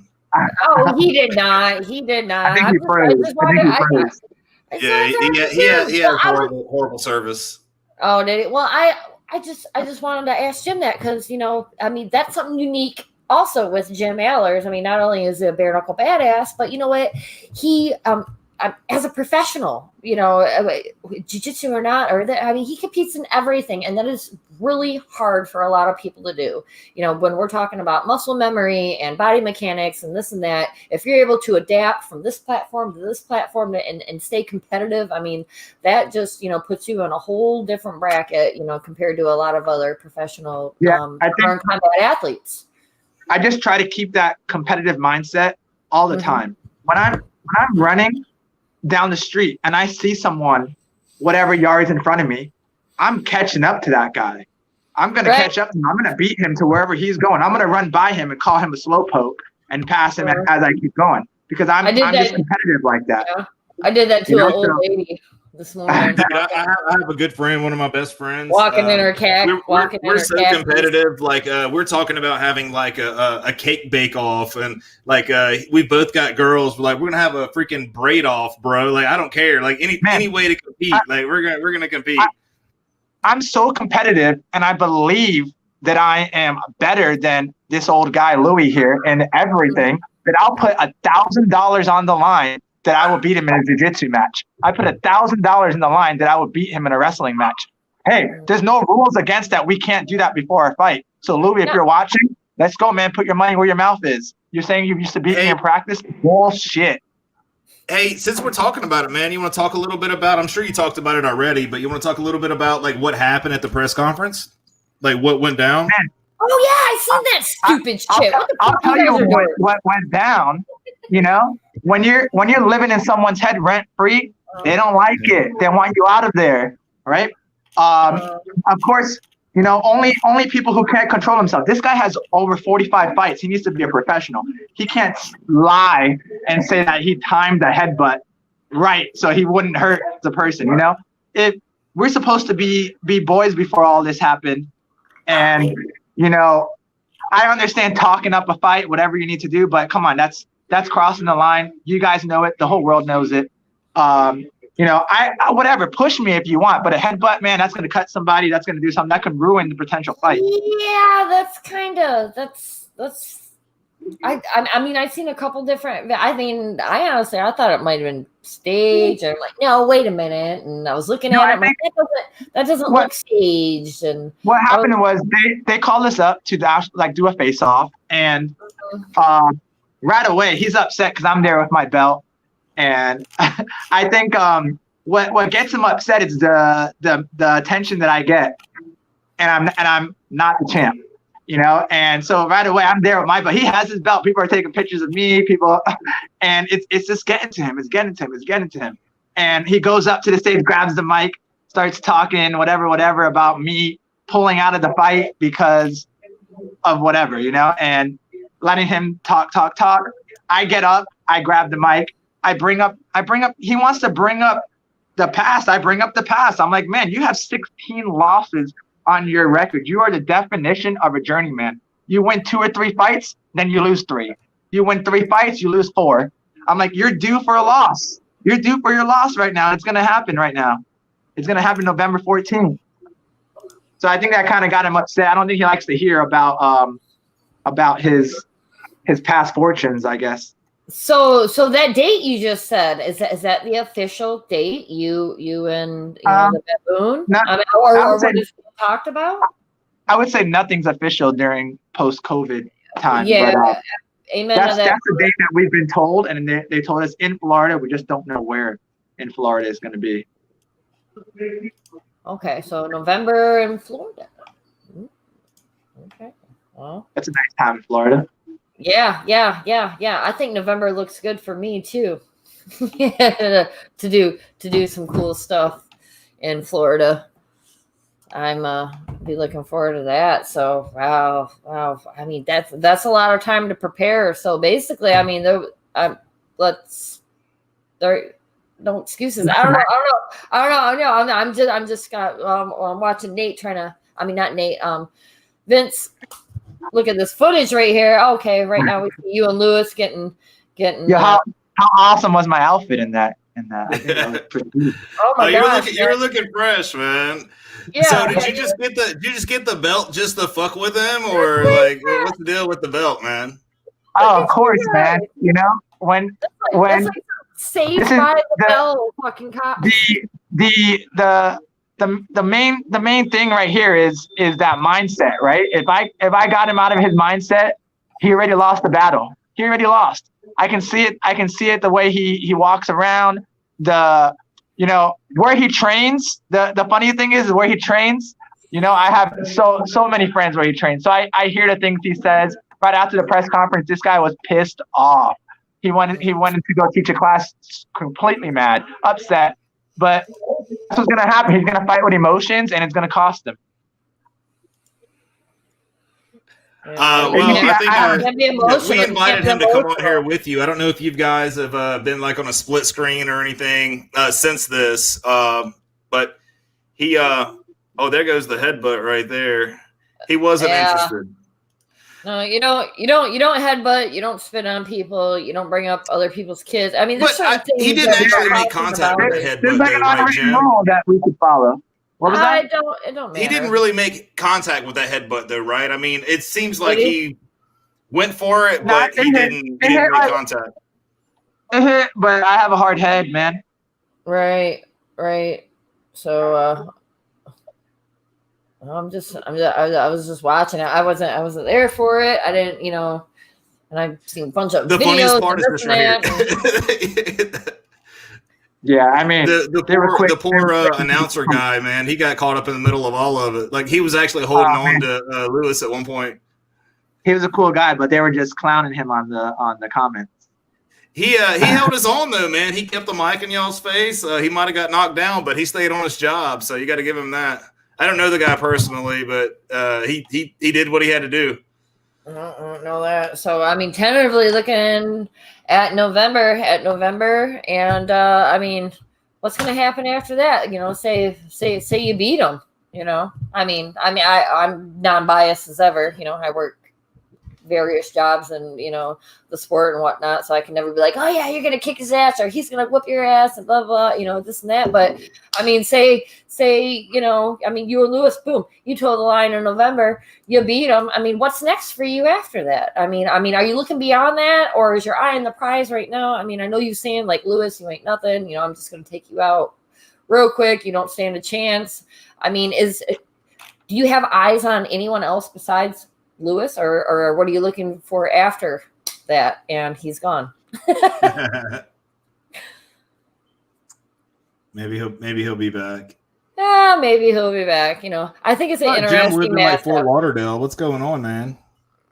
Oh, he did not. He did not. I think he froze. Yeah, he had horrible service. Oh, did it? Well, I just wanted to ask Jim that because, I mean, that's something unique also with Jim Alers. I mean, not only is he a bare knuckle badass, but you know what? He, as a professional, jiu-jitsu or not, he competes in everything. And that is really hard for a lot of people to do. When we're talking about muscle memory and body mechanics and this and that, if you're able to adapt from this platform to this platform and stay competitive, I mean, that just, puts you in a whole different bracket, compared to a lot of other professional combat athletes. I just try to keep that competitive mindset all the time. When I'm running down the street and I see someone, whatever yards in front of me, I'm catching up to that guy. I'm going to catch up to him. I'm going to beat him to wherever he's going. I'm going to run by him and call him a slow poke and pass him as I keep going because I'm just competitive like that. Yeah. I did that to an old lady this morning. I have a good friend, one of my best friends. Walking in her cag. We're so competitive. Like we're talking about having like a cake bake off, and like we both got girls. Like we're gonna have a freaking braid off, bro. Like I don't care. Like any way to compete. Like we're gonna compete. I'm so competitive, and I believe that I am better than this old guy Louis here in everything. That I'll put $1,000 on the line that I will beat him in a jiu-jitsu match. I put $1,000 in the line that I will beat him in a wrestling match. Hey, there's no rules against that. We can't do that before our fight. So Louis, if you're watching, let's go, man. Put your money where your mouth is. You're saying you used to beat me in practice? Bullshit. Hey, since we're talking about it, man, you want to talk a little bit about, I'm sure you talked about it already, but you want to talk a little bit about like what happened at the press conference? Like what went down? Man, oh yeah, I seen that stupid shit. I'll tell you what went down. When you're living in someone's head rent free, they don't like it. They want you out of there, right? Of course, only people who can't control themselves. This guy has over 45 fights. He needs to be a professional. He can't lie and say that he timed the headbutt right so he wouldn't hurt the person. If we're supposed to be boys before all this happened, and I understand talking up a fight, whatever you need to do, but come on, that's crossing the line. You guys know it. The whole world knows it. I whatever, push me if you want, but a headbutt, man, that's going to cut somebody. That's going to do something that could ruin the potential fight. Yeah, that's. I mean, I've seen a couple different. I thought it might have been staged. I'm like, no, wait a minute. And I was looking at it. I'm like, that doesn't look staged. And what happened was they called us up to do a face off, and right away he's upset because I'm there with my belt, and I think what gets him upset is the attention that I get, and I'm not the champ. And so right away I'm there with my belt. He has his belt. People are taking pictures of me, and it's just getting to him. It's getting to him. And he goes up to the stage, grabs the mic, starts talking whatever about me pulling out of the fight because of whatever, and letting him talk. I get up, I grab the mic, I bring up, he wants to bring up the past. I bring up the past. I'm like, man, you have 16 losses on your record. You are the definition of a journeyman. You win 2 or 3 fights, then you lose 3. You win 3 fights, you lose 4. I'm like, you're due for a loss. You're due for your loss right now. It's going to happen right now. It's going to happen November 14th. So I think that kind of got him upset. I don't think he likes to hear about his past fortunes, I guess. So that date you just said, is that the official date? You and the baboon? Not, or what is talked about? I would say nothing's official during post-COVID time. Yeah, but, amen that's to that. that's the date that we've been told, and they told us in Florida. We just don't know where in Florida is going to be. Okay, so November in Florida. Okay, well, That's a nice time in Florida. yeah. I think November looks good for me too. to do some cool stuff in Florida. I'm be looking forward to that. So wow. I mean, that's a lot of time to prepare. So basically, I mean, no excuses. I don't know. I'm just I'm watching Nate trying to. I mean, not Nate. Vince, look at this footage right here. Okay, right now we see you and Lewis getting. Yeah, how awesome was my outfit in that? I think that was pretty good. Oh my gosh, you're looking fresh, man. Yeah. So did you just get the belt just to fuck with him, or like what's the deal with the belt, man? Oh, of course, man. You know when that's like Saved by the Bell fucking cop. The main thing right here is that mindset, right? If I got him out of his mindset, he already lost the battle. He already lost. I can see it the way he walks around, where he trains. The funny thing is where he trains, I have so many friends where he trains. So I hear the things he says right after the press conference. This guy was pissed off. He wanted to go teach a class completely mad, upset. But that's what's gonna happen. He's gonna fight with emotions, and it's gonna cost him. I think we invited him to come on here with you. I don't know if you guys have been like on a split screen or anything since this, but he there goes the headbutt right there. He wasn't interested. No, you don't headbutt. You don't spit on people. You don't bring up other people's kids. I mean, he didn't actually make contact with the headbutt. There's like an unwritten rule that we could follow. What was that? It don't matter. He didn't really make contact with that headbutt, though, right? I mean, it seems like he went for it, but he didn't make contact. It hit, but I have a hard head, man. Right. So I was just watching it. I wasn't there for it. I didn't, and I've seen a bunch of the videos. Funniest part is this right here. Yeah, I mean, the poor announcer guy, man, he got caught up in the middle of all of it. Like he was actually holding on to Lewis at one point. He was a cool guy, but they were just clowning him on the comments. He held his own though, man. He kept the mic in y'all's face. He might have got knocked down, but he stayed on his job. So you got to give him that. I don't know the guy personally, but he did what he had to do. I don't know that. So I mean, tentatively looking at November, and I mean, what's going to happen after that? Say you beat them. I mean, I'm non-biased as ever. I work various jobs and the sport and whatnot, so I can never be like, oh yeah, you're gonna kick his ass or he's gonna whoop your ass and blah blah, this and that. But I mean, say I mean, you and Lewis, boom, you toe the line in November, you beat him. I mean, what's next for you after that? I mean, are you looking beyond that, or is your eye on the prize right now? I mean, I know you saying like, Lewis, you ain't nothing. I'm just gonna take you out real quick. You don't stand a chance. I mean, do you have eyes on anyone else besides Lewis, or what are you looking for after that? And he's gone. Maybe he'll be back. Yeah, maybe he'll be back. I think it's an interesting Jim lived in like Fort Lauderdale. What's going on, man?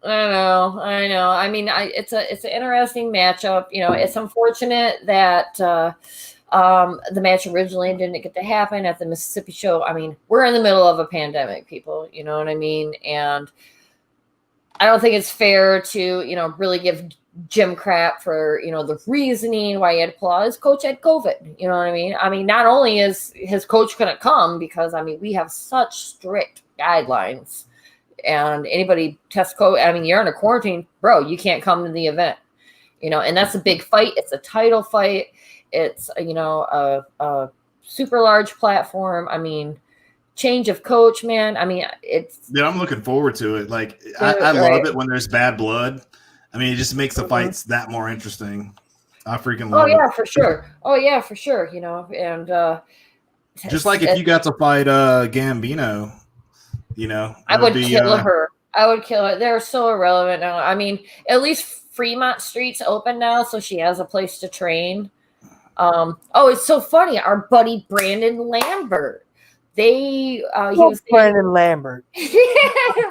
I know. I mean, it's an interesting matchup. It's unfortunate that the match originally didn't get to happen at the Mississippi show. I mean, we're in the middle of a pandemic, people. You know what I mean? And I don't think it's fair to, really give Jim crap for, the reasoning why he had to pull out. His coach had COVID. You know what I mean? I mean, not only is his coach going to come because, I mean, we have such strict guidelines and anybody test COVID. I mean, you're in a quarantine, bro, you can't come to the event, and that's a big fight. It's a title fight. It's, a super large platform. I mean, change of coach, man. I mean, I'm looking forward to it. Like I love it when there's bad blood. I mean, it just makes the fights that more interesting. I freaking Oh love yeah, it. for sure. Oh yeah, for sure. You know, and Just like if you got to fight Gambino, you know, I it would be, kill her. I would kill her. They're so irrelevant now. I mean, at least Fremont Street's open now, so she has a place to train. Oh, it's so funny. Our buddy Brandon Lambert. He was Brandon Lambert.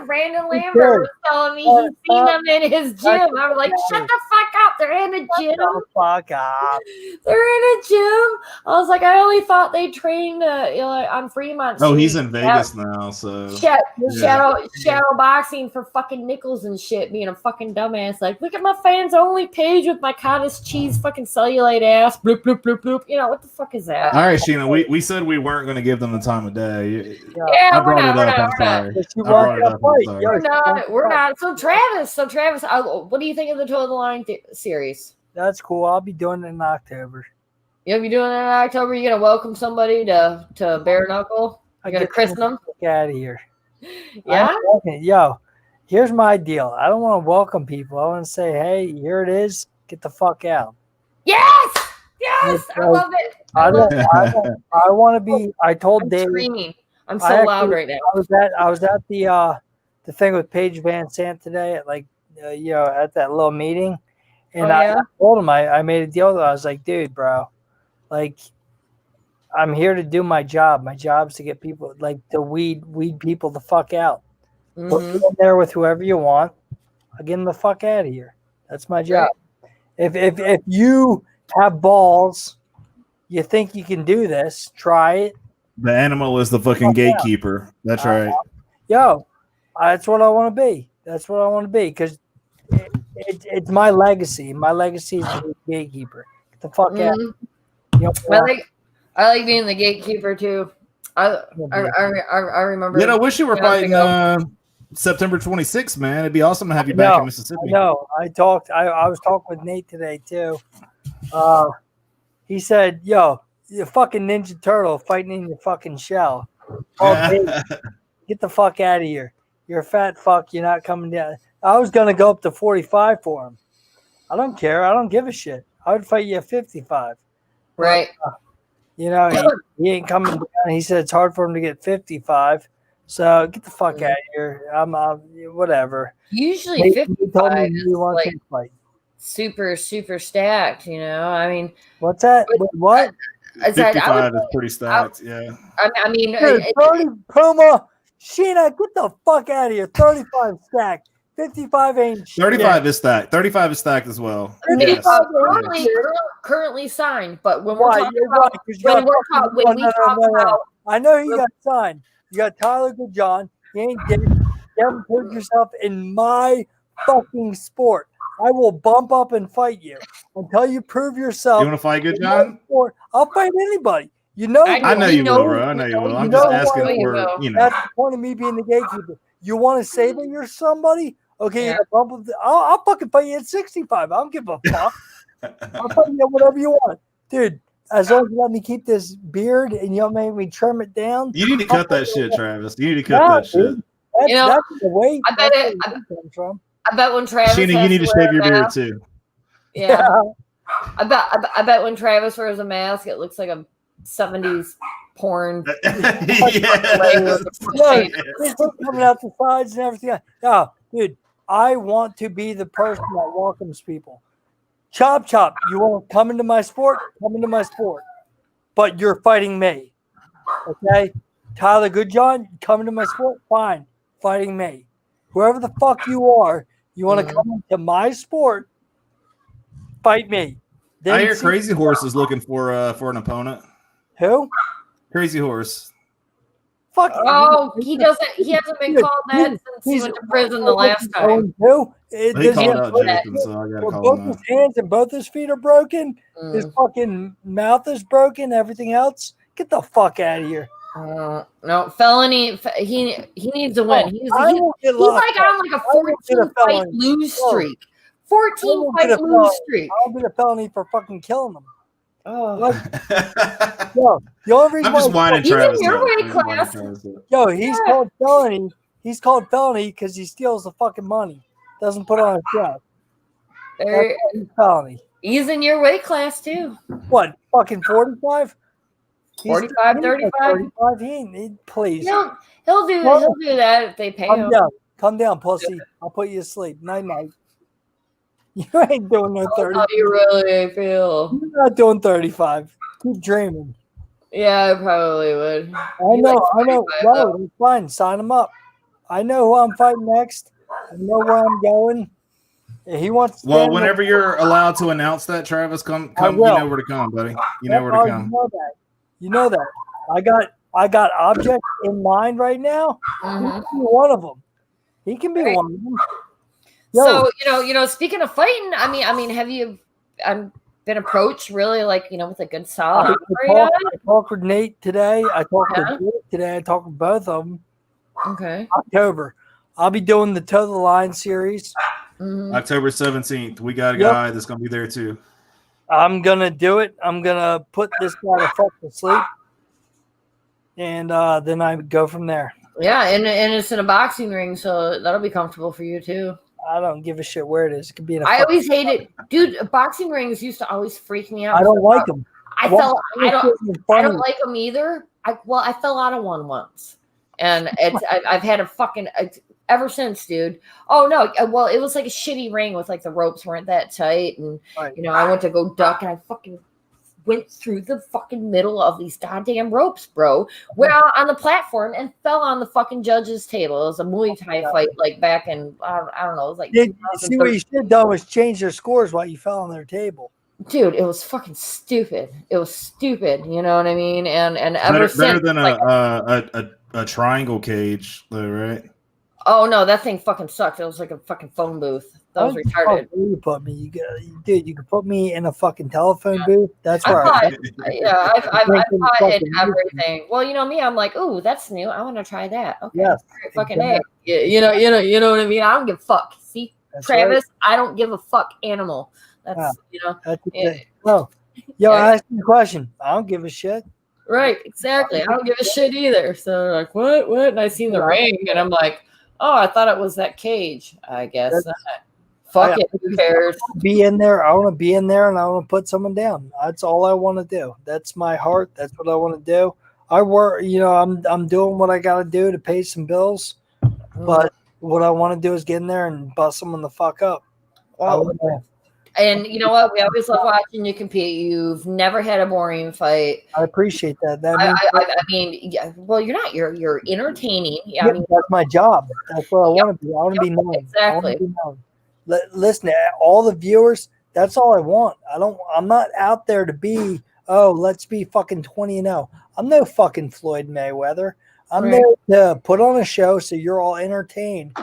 Brandon Lambert was telling me he's seen them in his gym. I'm like, shut the fuck up. They're in a gym. Fuck up. They're in a gym. I was like, I only thought they trained on Fremont Street. oh, he's in Vegas now, so shadow boxing for fucking nickels and shit, being a fucking dumbass. Like, look at my fans only page with my cottage cheese fucking cellulite ass. Bloop, bloop, bloop, bloop. You know, what the fuck is that? all right, Sheena, we said we weren't going to give them the time of day. Yeah, we're not. We're not. So Travis, what do you think of the Toe of the Line series? That's cool. I'll be doing it in October. You'll be doing it in October. You gonna welcome somebody to bare knuckle? You gonna christen them? Get out of here. Yeah. Yo, here's my deal. I don't want to welcome people. I want to say, hey, here it is. Get the fuck out. Yes. Yes. I love it. I want to be. I told Dave. Screaming. I'm so loud right now. I was at the thing with Paige Van Sant today at at that little meeting, and I told him I made a deal with him. I was like, dude, bro, like I'm here to do my job. My job's to get people to weed people the fuck out. Put me in there with whoever you want. I'll get them the fuck out of here. That's my job. Right. If you have balls, you think you can do this, try it. The animal is the fucking gatekeeper. That's right. Yo, that's what I want to be. That's what I want to be because it's my legacy. My legacy is to be the gatekeeper. Get the fuck out. I like being the gatekeeper too. I remember. I wish you were fighting September 26th, man. It'd be awesome to have you back in Mississippi. No, I was talking with Nate today too. He said, "Yo, you're a fucking Ninja Turtle fighting in your fucking shell. Get the fuck out of here. You're a fat fuck. You're not coming down." I was going to go up to 45 for him. I don't care. I don't give a shit. I would fight you at 55. Right. But, he ain't coming down. He said it's hard for him to get 55. So get the fuck out of here. I'm whatever. Usually 55 is like super, super stacked, I mean. What's that? What? 55 is pretty stacked, yeah. I mean, 30 Puma, Sheena, get the fuck out of here. 35 stacked. 55 ain't shit. 35 is stacked. 35 is stacked as well. Yes. Currently signed, but when we're talking about, I know you got signed. You got Tyler Goodjohn. You ain't dead. You haven't put yourself in my fucking sport. I will bump up and fight you until you prove yourself. You want to fight Goodjohn? I'll fight anybody. I know you will, bro. I know you will. I'm just asking for, That's the point of me being the gatekeeper. You want to say that you're somebody? Okay, you're bump up. I'll fucking fight you at 65. I don't give a fuck. I'll fight you at whatever you want. Dude, as long as you let me keep this beard and you don't make me trim it down. You need to cut that shit, Travis. You need to cut that shit. That's the way. I bet when Travis Sheena, you need to shave your beard too. Yeah. I bet when Travis wears a mask, it looks like a 70s porn. Coming out the sides and everything. Yeah, dude, I want to be the person that welcomes people. Chop chop. You want to come into my sport? Come into my sport. But you're fighting me. Okay? Tyler Goodjohn, come into my sport? Fine. Fighting me. Whoever the fuck you are, you want to come into my sport, fight me. Then I hear Crazy Horse is looking for an opponent. Who? Crazy Horse. Fuck. Oh, he hasn't been called that since he went to prison the last time. Who? He called out Jason, so I gotta call him out. Both his hands and both his feet are broken. His fucking mouth is broken. Everything else. Get the fuck out of here. No, felony. He needs to win. He's like on like a 14 fight lose streak. 14 fight lose streak. I'll be a felony for fucking killing them. Oh. The only reason I'm just whining Travis. Your weight class. He's called felony. He's called felony because he steals the fucking money. Doesn't put on a show. They're felony. he's in your weight class too. What? Fucking 45? 45, 35. 35. Please. He'll do that if they pay him. Come down, pussy. I'll put you to sleep. Night night. You ain't doing no 30. How do you really feel? You're not doing 35. Keep dreaming. Yeah, I probably would. I know. No, it's fine. Sign him up. I know who I'm fighting next. I know where I'm going. He wants. Well, whenever you're allowed to announce that, Travis, come. You know where to come, buddy. You know where to come. You know that. I got objects in mind right now. Mm-hmm. He can be one of them. He can be one of them. So speaking of fighting, I mean, have you been approached really like with a good solid? I talked with Nate today. I talked with Nate today. I talked with both of them. Okay. October. I'll be doing the Toe the Line series. Mm-hmm. October 17th. We got a guy that's going to be there too. I'm going to do it. I'm going to put this guy to fuck to sleep. And then I go from there. Yeah, and it's in a boxing ring, so that'll be comfortable for you too. I don't give a shit where it is. It could be in a I always hated, dude. Boxing rings used to always freak me out. I don't like them. I don't like them either. I fell out of one once, and I've had a fucking ever since, dude. Oh no, well it was like a shitty ring with like the ropes weren't that tight, and I went to go duck, and I fucking went through the fucking middle of these goddamn ropes, bro. Went out on the platform and fell on the fucking judge's table. It was a Muay Thai fight, like back in I don't know, it was like. See what you should have done was change their scores while you fell on their table. Dude, it was fucking stupid. It was stupid. You know what I mean? And ever since, better than a triangle cage, though, right? Oh no, that thing fucking sucked. It was like a fucking phone booth. That was retarded. You put me, dude. You can put me in a fucking telephone booth. That's where I've fought in everything. Well, me, I'm like, ooh, that's new. I want to try that. Okay, yes, fucking exactly. Yeah, you know what I mean. I don't give a fuck. See, that's Travis, right. I don't give a fuck. Animal. That's That's no. Yo, I asked you a question. I don't give a shit. Right, exactly. I don't give a shit either. So like, what? And I seen the ring, and I'm like, oh, I thought it was that cage. I guess not. Fuck it. Who cares? Be in there. I want to be in there, and I want to put someone down. That's all I want to do. That's my heart. That's what I want to do. I work. I'm doing what I got to do to pay some bills, but what I want to do is get in there and bust someone the fuck up. And you know what? We always love watching you compete. You've never had a boring fight. I appreciate that. I mean, yeah. Well, you're not. You're entertaining. Yeah, I mean, that's my job. That's what I want to be. I want to be known. Exactly. Listen, all the viewers. That's all I want. I'm not out there to be. Oh, let's be fucking 20-0. I'm no fucking Floyd Mayweather. I'm there to put on a show so you're all entertained.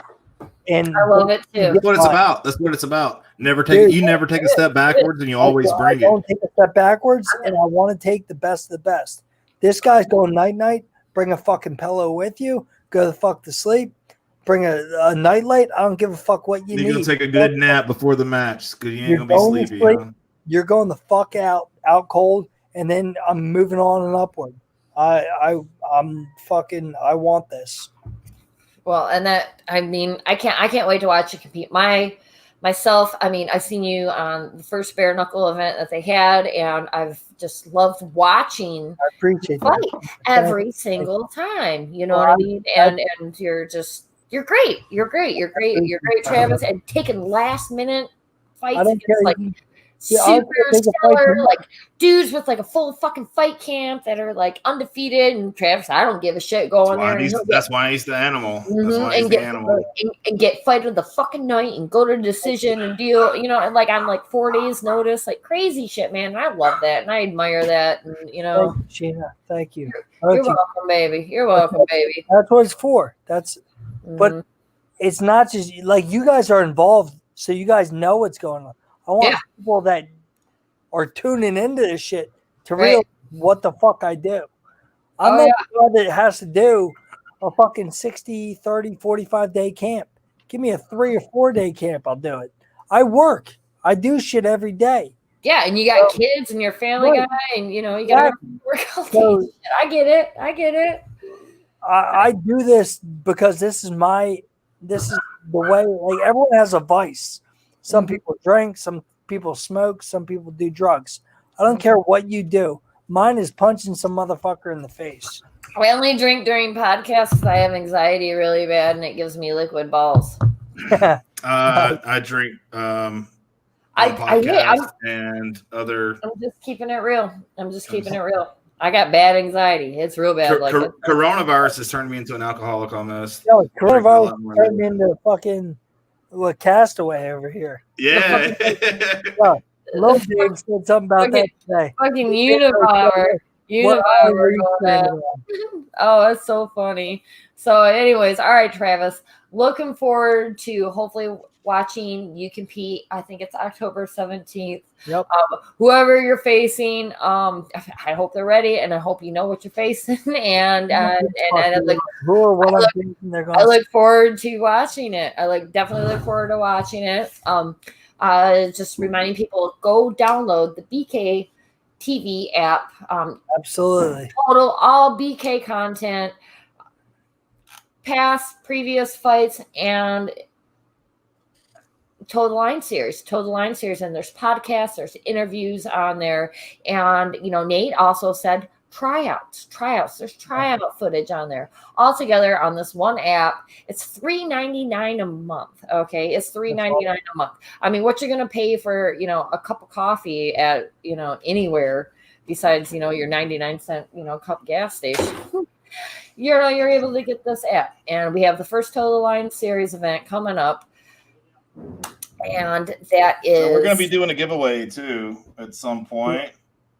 And I love it too. That's what it's about. That's what it's about. Never take a step backwards, and you always bring it. I don't take a step backwards, and I want to take the best of the best. This guy's going night. Bring a fucking pillow with you. Go the fuck to sleep. Bring a nightlight. I don't give a fuck what you need. You're gonna take a good nap before the match because you ain't gonna be sleepy. You're going the fuck out cold, and then I'm moving on and upward. I'm fucking. I want this. Well, and I can't wait to watch you compete. Myself, I mean, I've seen you on the first bare knuckle event that they had, and I've just loved watching. I appreciate fight every single time. You know what I mean? And you're great. You're great, Travis. And taking last minute fights against like super stellar, like dudes with like a full fucking fight camp that are like undefeated. And Travis, I don't give a shit going there. That's why he's the animal. Mm-hmm, that's why he's the animal. And get fight of the fucking night and go to the decision and deal, and like on like 4 days notice, like crazy shit, man. I love that and I admire that. And Thank you, Sheena. Thank you. You're welcome, baby. You're welcome, baby. That's what it's for. But it's not just like you guys are involved, so you guys know what's going on. I want people that are tuning into this shit to realize what the fuck I do. I'm not the guy that has to do a fucking 60, 30, 45-day camp. Give me a 3 or 4 day camp. I'll do it. I work. I do shit every day. Yeah, and you got kids and you're a family guy, and you got to work all day. I get it. I do this because this is the way. Like everyone has a vice. Some people drink, some people smoke, some people do drugs. I don't care what you do. Mine is punching some motherfucker in the face. I only drink during podcasts because I have anxiety really bad and it gives me liquid balls. I drink podcasts and other. I'm just keeping it real. I got bad anxiety. It's real bad. Coronavirus has turned me into an alcoholic almost. Yo, coronavirus turned me into fucking castaway over here. Yeah. Lil Dave said something about that today. Fucking Unipower. Oh, that's so funny. So, anyways, all right, Travis. Looking forward to hopefully watching you compete. I think it's October 17th. Yep. Whoever you're facing, I hope they're ready, and I hope you know what you're facing. And I look forward to watching it. Definitely look forward to watching it. Just reminding people, go download the BK TV app. Absolutely. Total all BK content, past, previous fights, and Total Line series, and there's podcasts, there's interviews on there, and Nate also said tryouts. There's tryout footage on there. All together on this one app, it's $3.99 a month. Okay, it's $3.99 a month. I mean, what you're gonna pay for a cup of coffee at anywhere besides your 99-cent cup gas station. You're able to get this app, and we have the first Total Line series event coming up. And that is. So we're going to be doing a giveaway too at some point.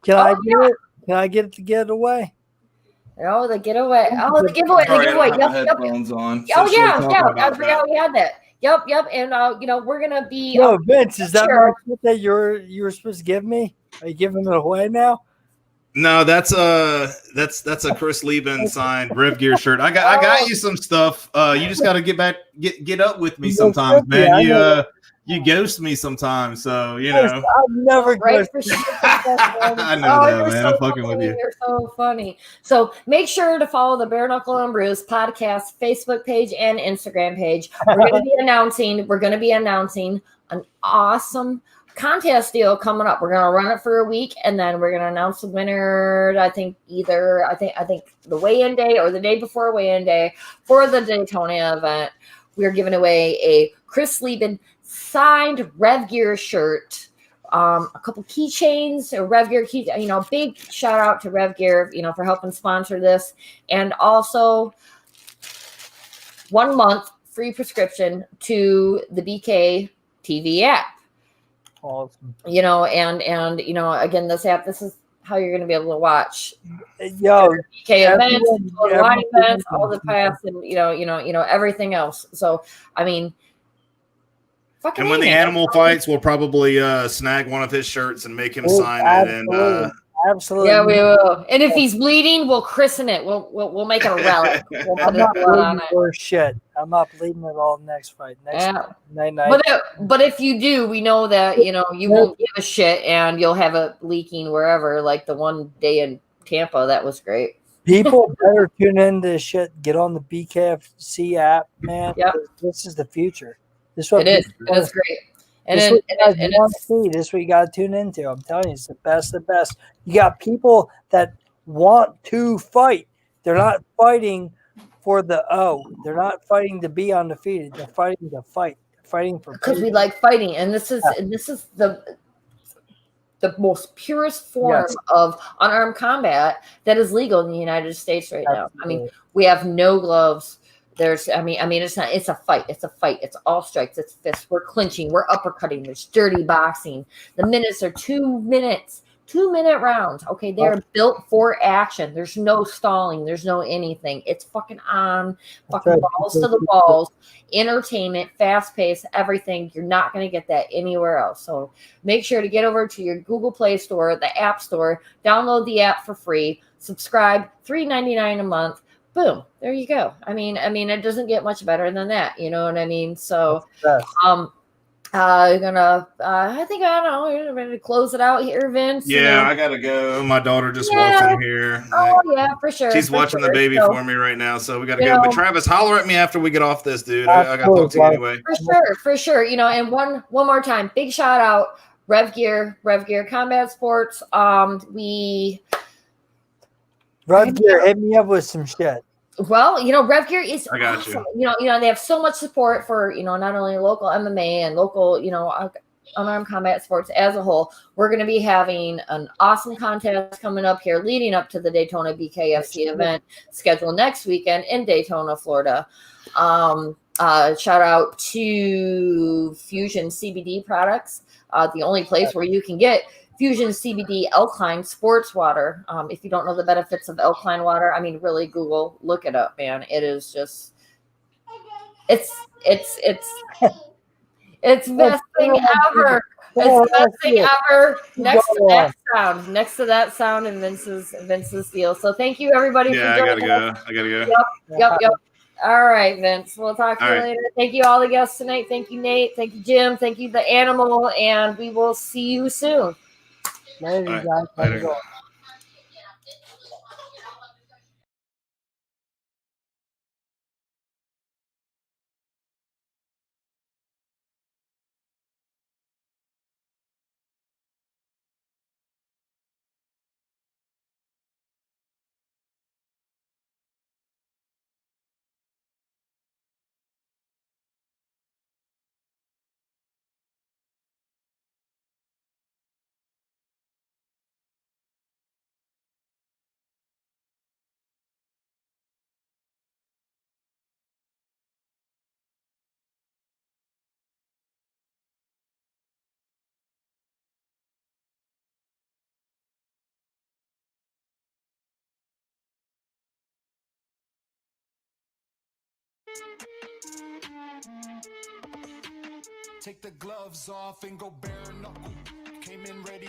Can I get it? Can I get the getaway? Oh, the getaway. Oh, the giveaway. Sorry, the giveaway. Yep. Headphones on. Oh, yeah. I forgot we had that. Yep. And we're gonna be. No, Vince, is that my shit that you were supposed to give me? Are you giving it away now? No, that's a Chris Lieben signed Rev Gear shirt. I got you some stuff. You just got to get up with me sometimes, man. You ghost me sometimes, so I've never ghosted. I know that, man. I'm fucking with you. You're so funny. So make sure to follow the Bare Knuckle and Brews podcast Facebook page and Instagram page. We're going to be announcing an awesome contest deal coming up. We're going to run it for a week, and then we're going to announce the winner. I think the weigh-in day or the day before weigh-in day for the Daytona event. We're giving away a Chris Lieben signed Rev Gear shirt, a couple keychains, a Rev Gear key. Big shout out to Rev Gear, for helping sponsor this, and also 1 month free prescription to the BK TV app. Awesome. And again, this app, this is how you're going to be able to watch BK events, live events, all the past, and everything else. So, I mean, and when the animal fights, we'll probably snag one of his shirts and make him sign it. And absolutely, yeah, we will. And if he's bleeding, we'll christen it. We'll make it a relic. We'll put I'm not bleeding or shit. I'm not bleeding at all next fight. Night. But if you do, we know that you won't give a shit, and you'll have it leaking wherever. Like the one day in Tampa, that was great. People better tune into this shit. Get on the BKFC app, man. Yep. This is the future. This is what it is. That's great. And this is what you got to tune into. I'm telling you, it's the best of the best. You got people that want to fight. They're not fighting for the O. They're not fighting to be undefeated. They're fighting to fight. They're fighting for because we like fighting, and this is the most purest form of unarmed combat that is legal in the United States right now. I mean, we have no gloves. It's a fight. It's all strikes. It's fists. We're clinching. We're uppercutting. There's dirty boxing. The minutes are 2 minutes. 2-minute rounds. Okay. They're built for action. There's no stalling. There's no anything. It's fucking on, fucking balls to the balls, entertainment, fast paced, everything. You're not going to get that anywhere else. So make sure to get over to your Google Play Store, the App Store, download the app for free, subscribe, $3.99 a month. Boom, there you go. I mean, it doesn't get much better than that. You know what I mean? So, I think I don't know. You're ready to close it out here, Vince. Yeah, You know? I gotta go. My daughter just walked Yeah. in here. Oh yeah, for sure. She's for watching the sure. baby So, for me right now, so we gotta you go. But know, Travis, holler at me after we get off this, dude. I gotta talk to you anyway. for sure. You know, and one more time, big shout out, Rev Gear Combat Sports. Rev Gear, hit me up with some shit. Well, you know, Rev Gear is I got awesome. you. You know, they have so much support for, you know, not only local MMA and local, you know, unarmed combat sports as a whole. We're going to be having an awesome contest coming up here leading up to the Daytona BKFC event scheduled next weekend in Daytona, Florida. Shout out to Fusion CBD products, the only place where you can get Fusion CBD alkaline sports water. If you don't know the benefits of alkaline water, I mean, really look it up, man. It is just, it's best thing ever. It's the best thing ever. Next to that sound, and Vince's deal. So thank you everybody for Yeah, joining us. I gotta go. Yep. All right, Vince. We'll talk to you All right. later. Thank you all the guests tonight. Thank you, Nate. Thank you, Jim. Thank you, the animal, and we will see you soon. Later, All right. guys. Later. Take the gloves off and go bare knuckle. Came in ready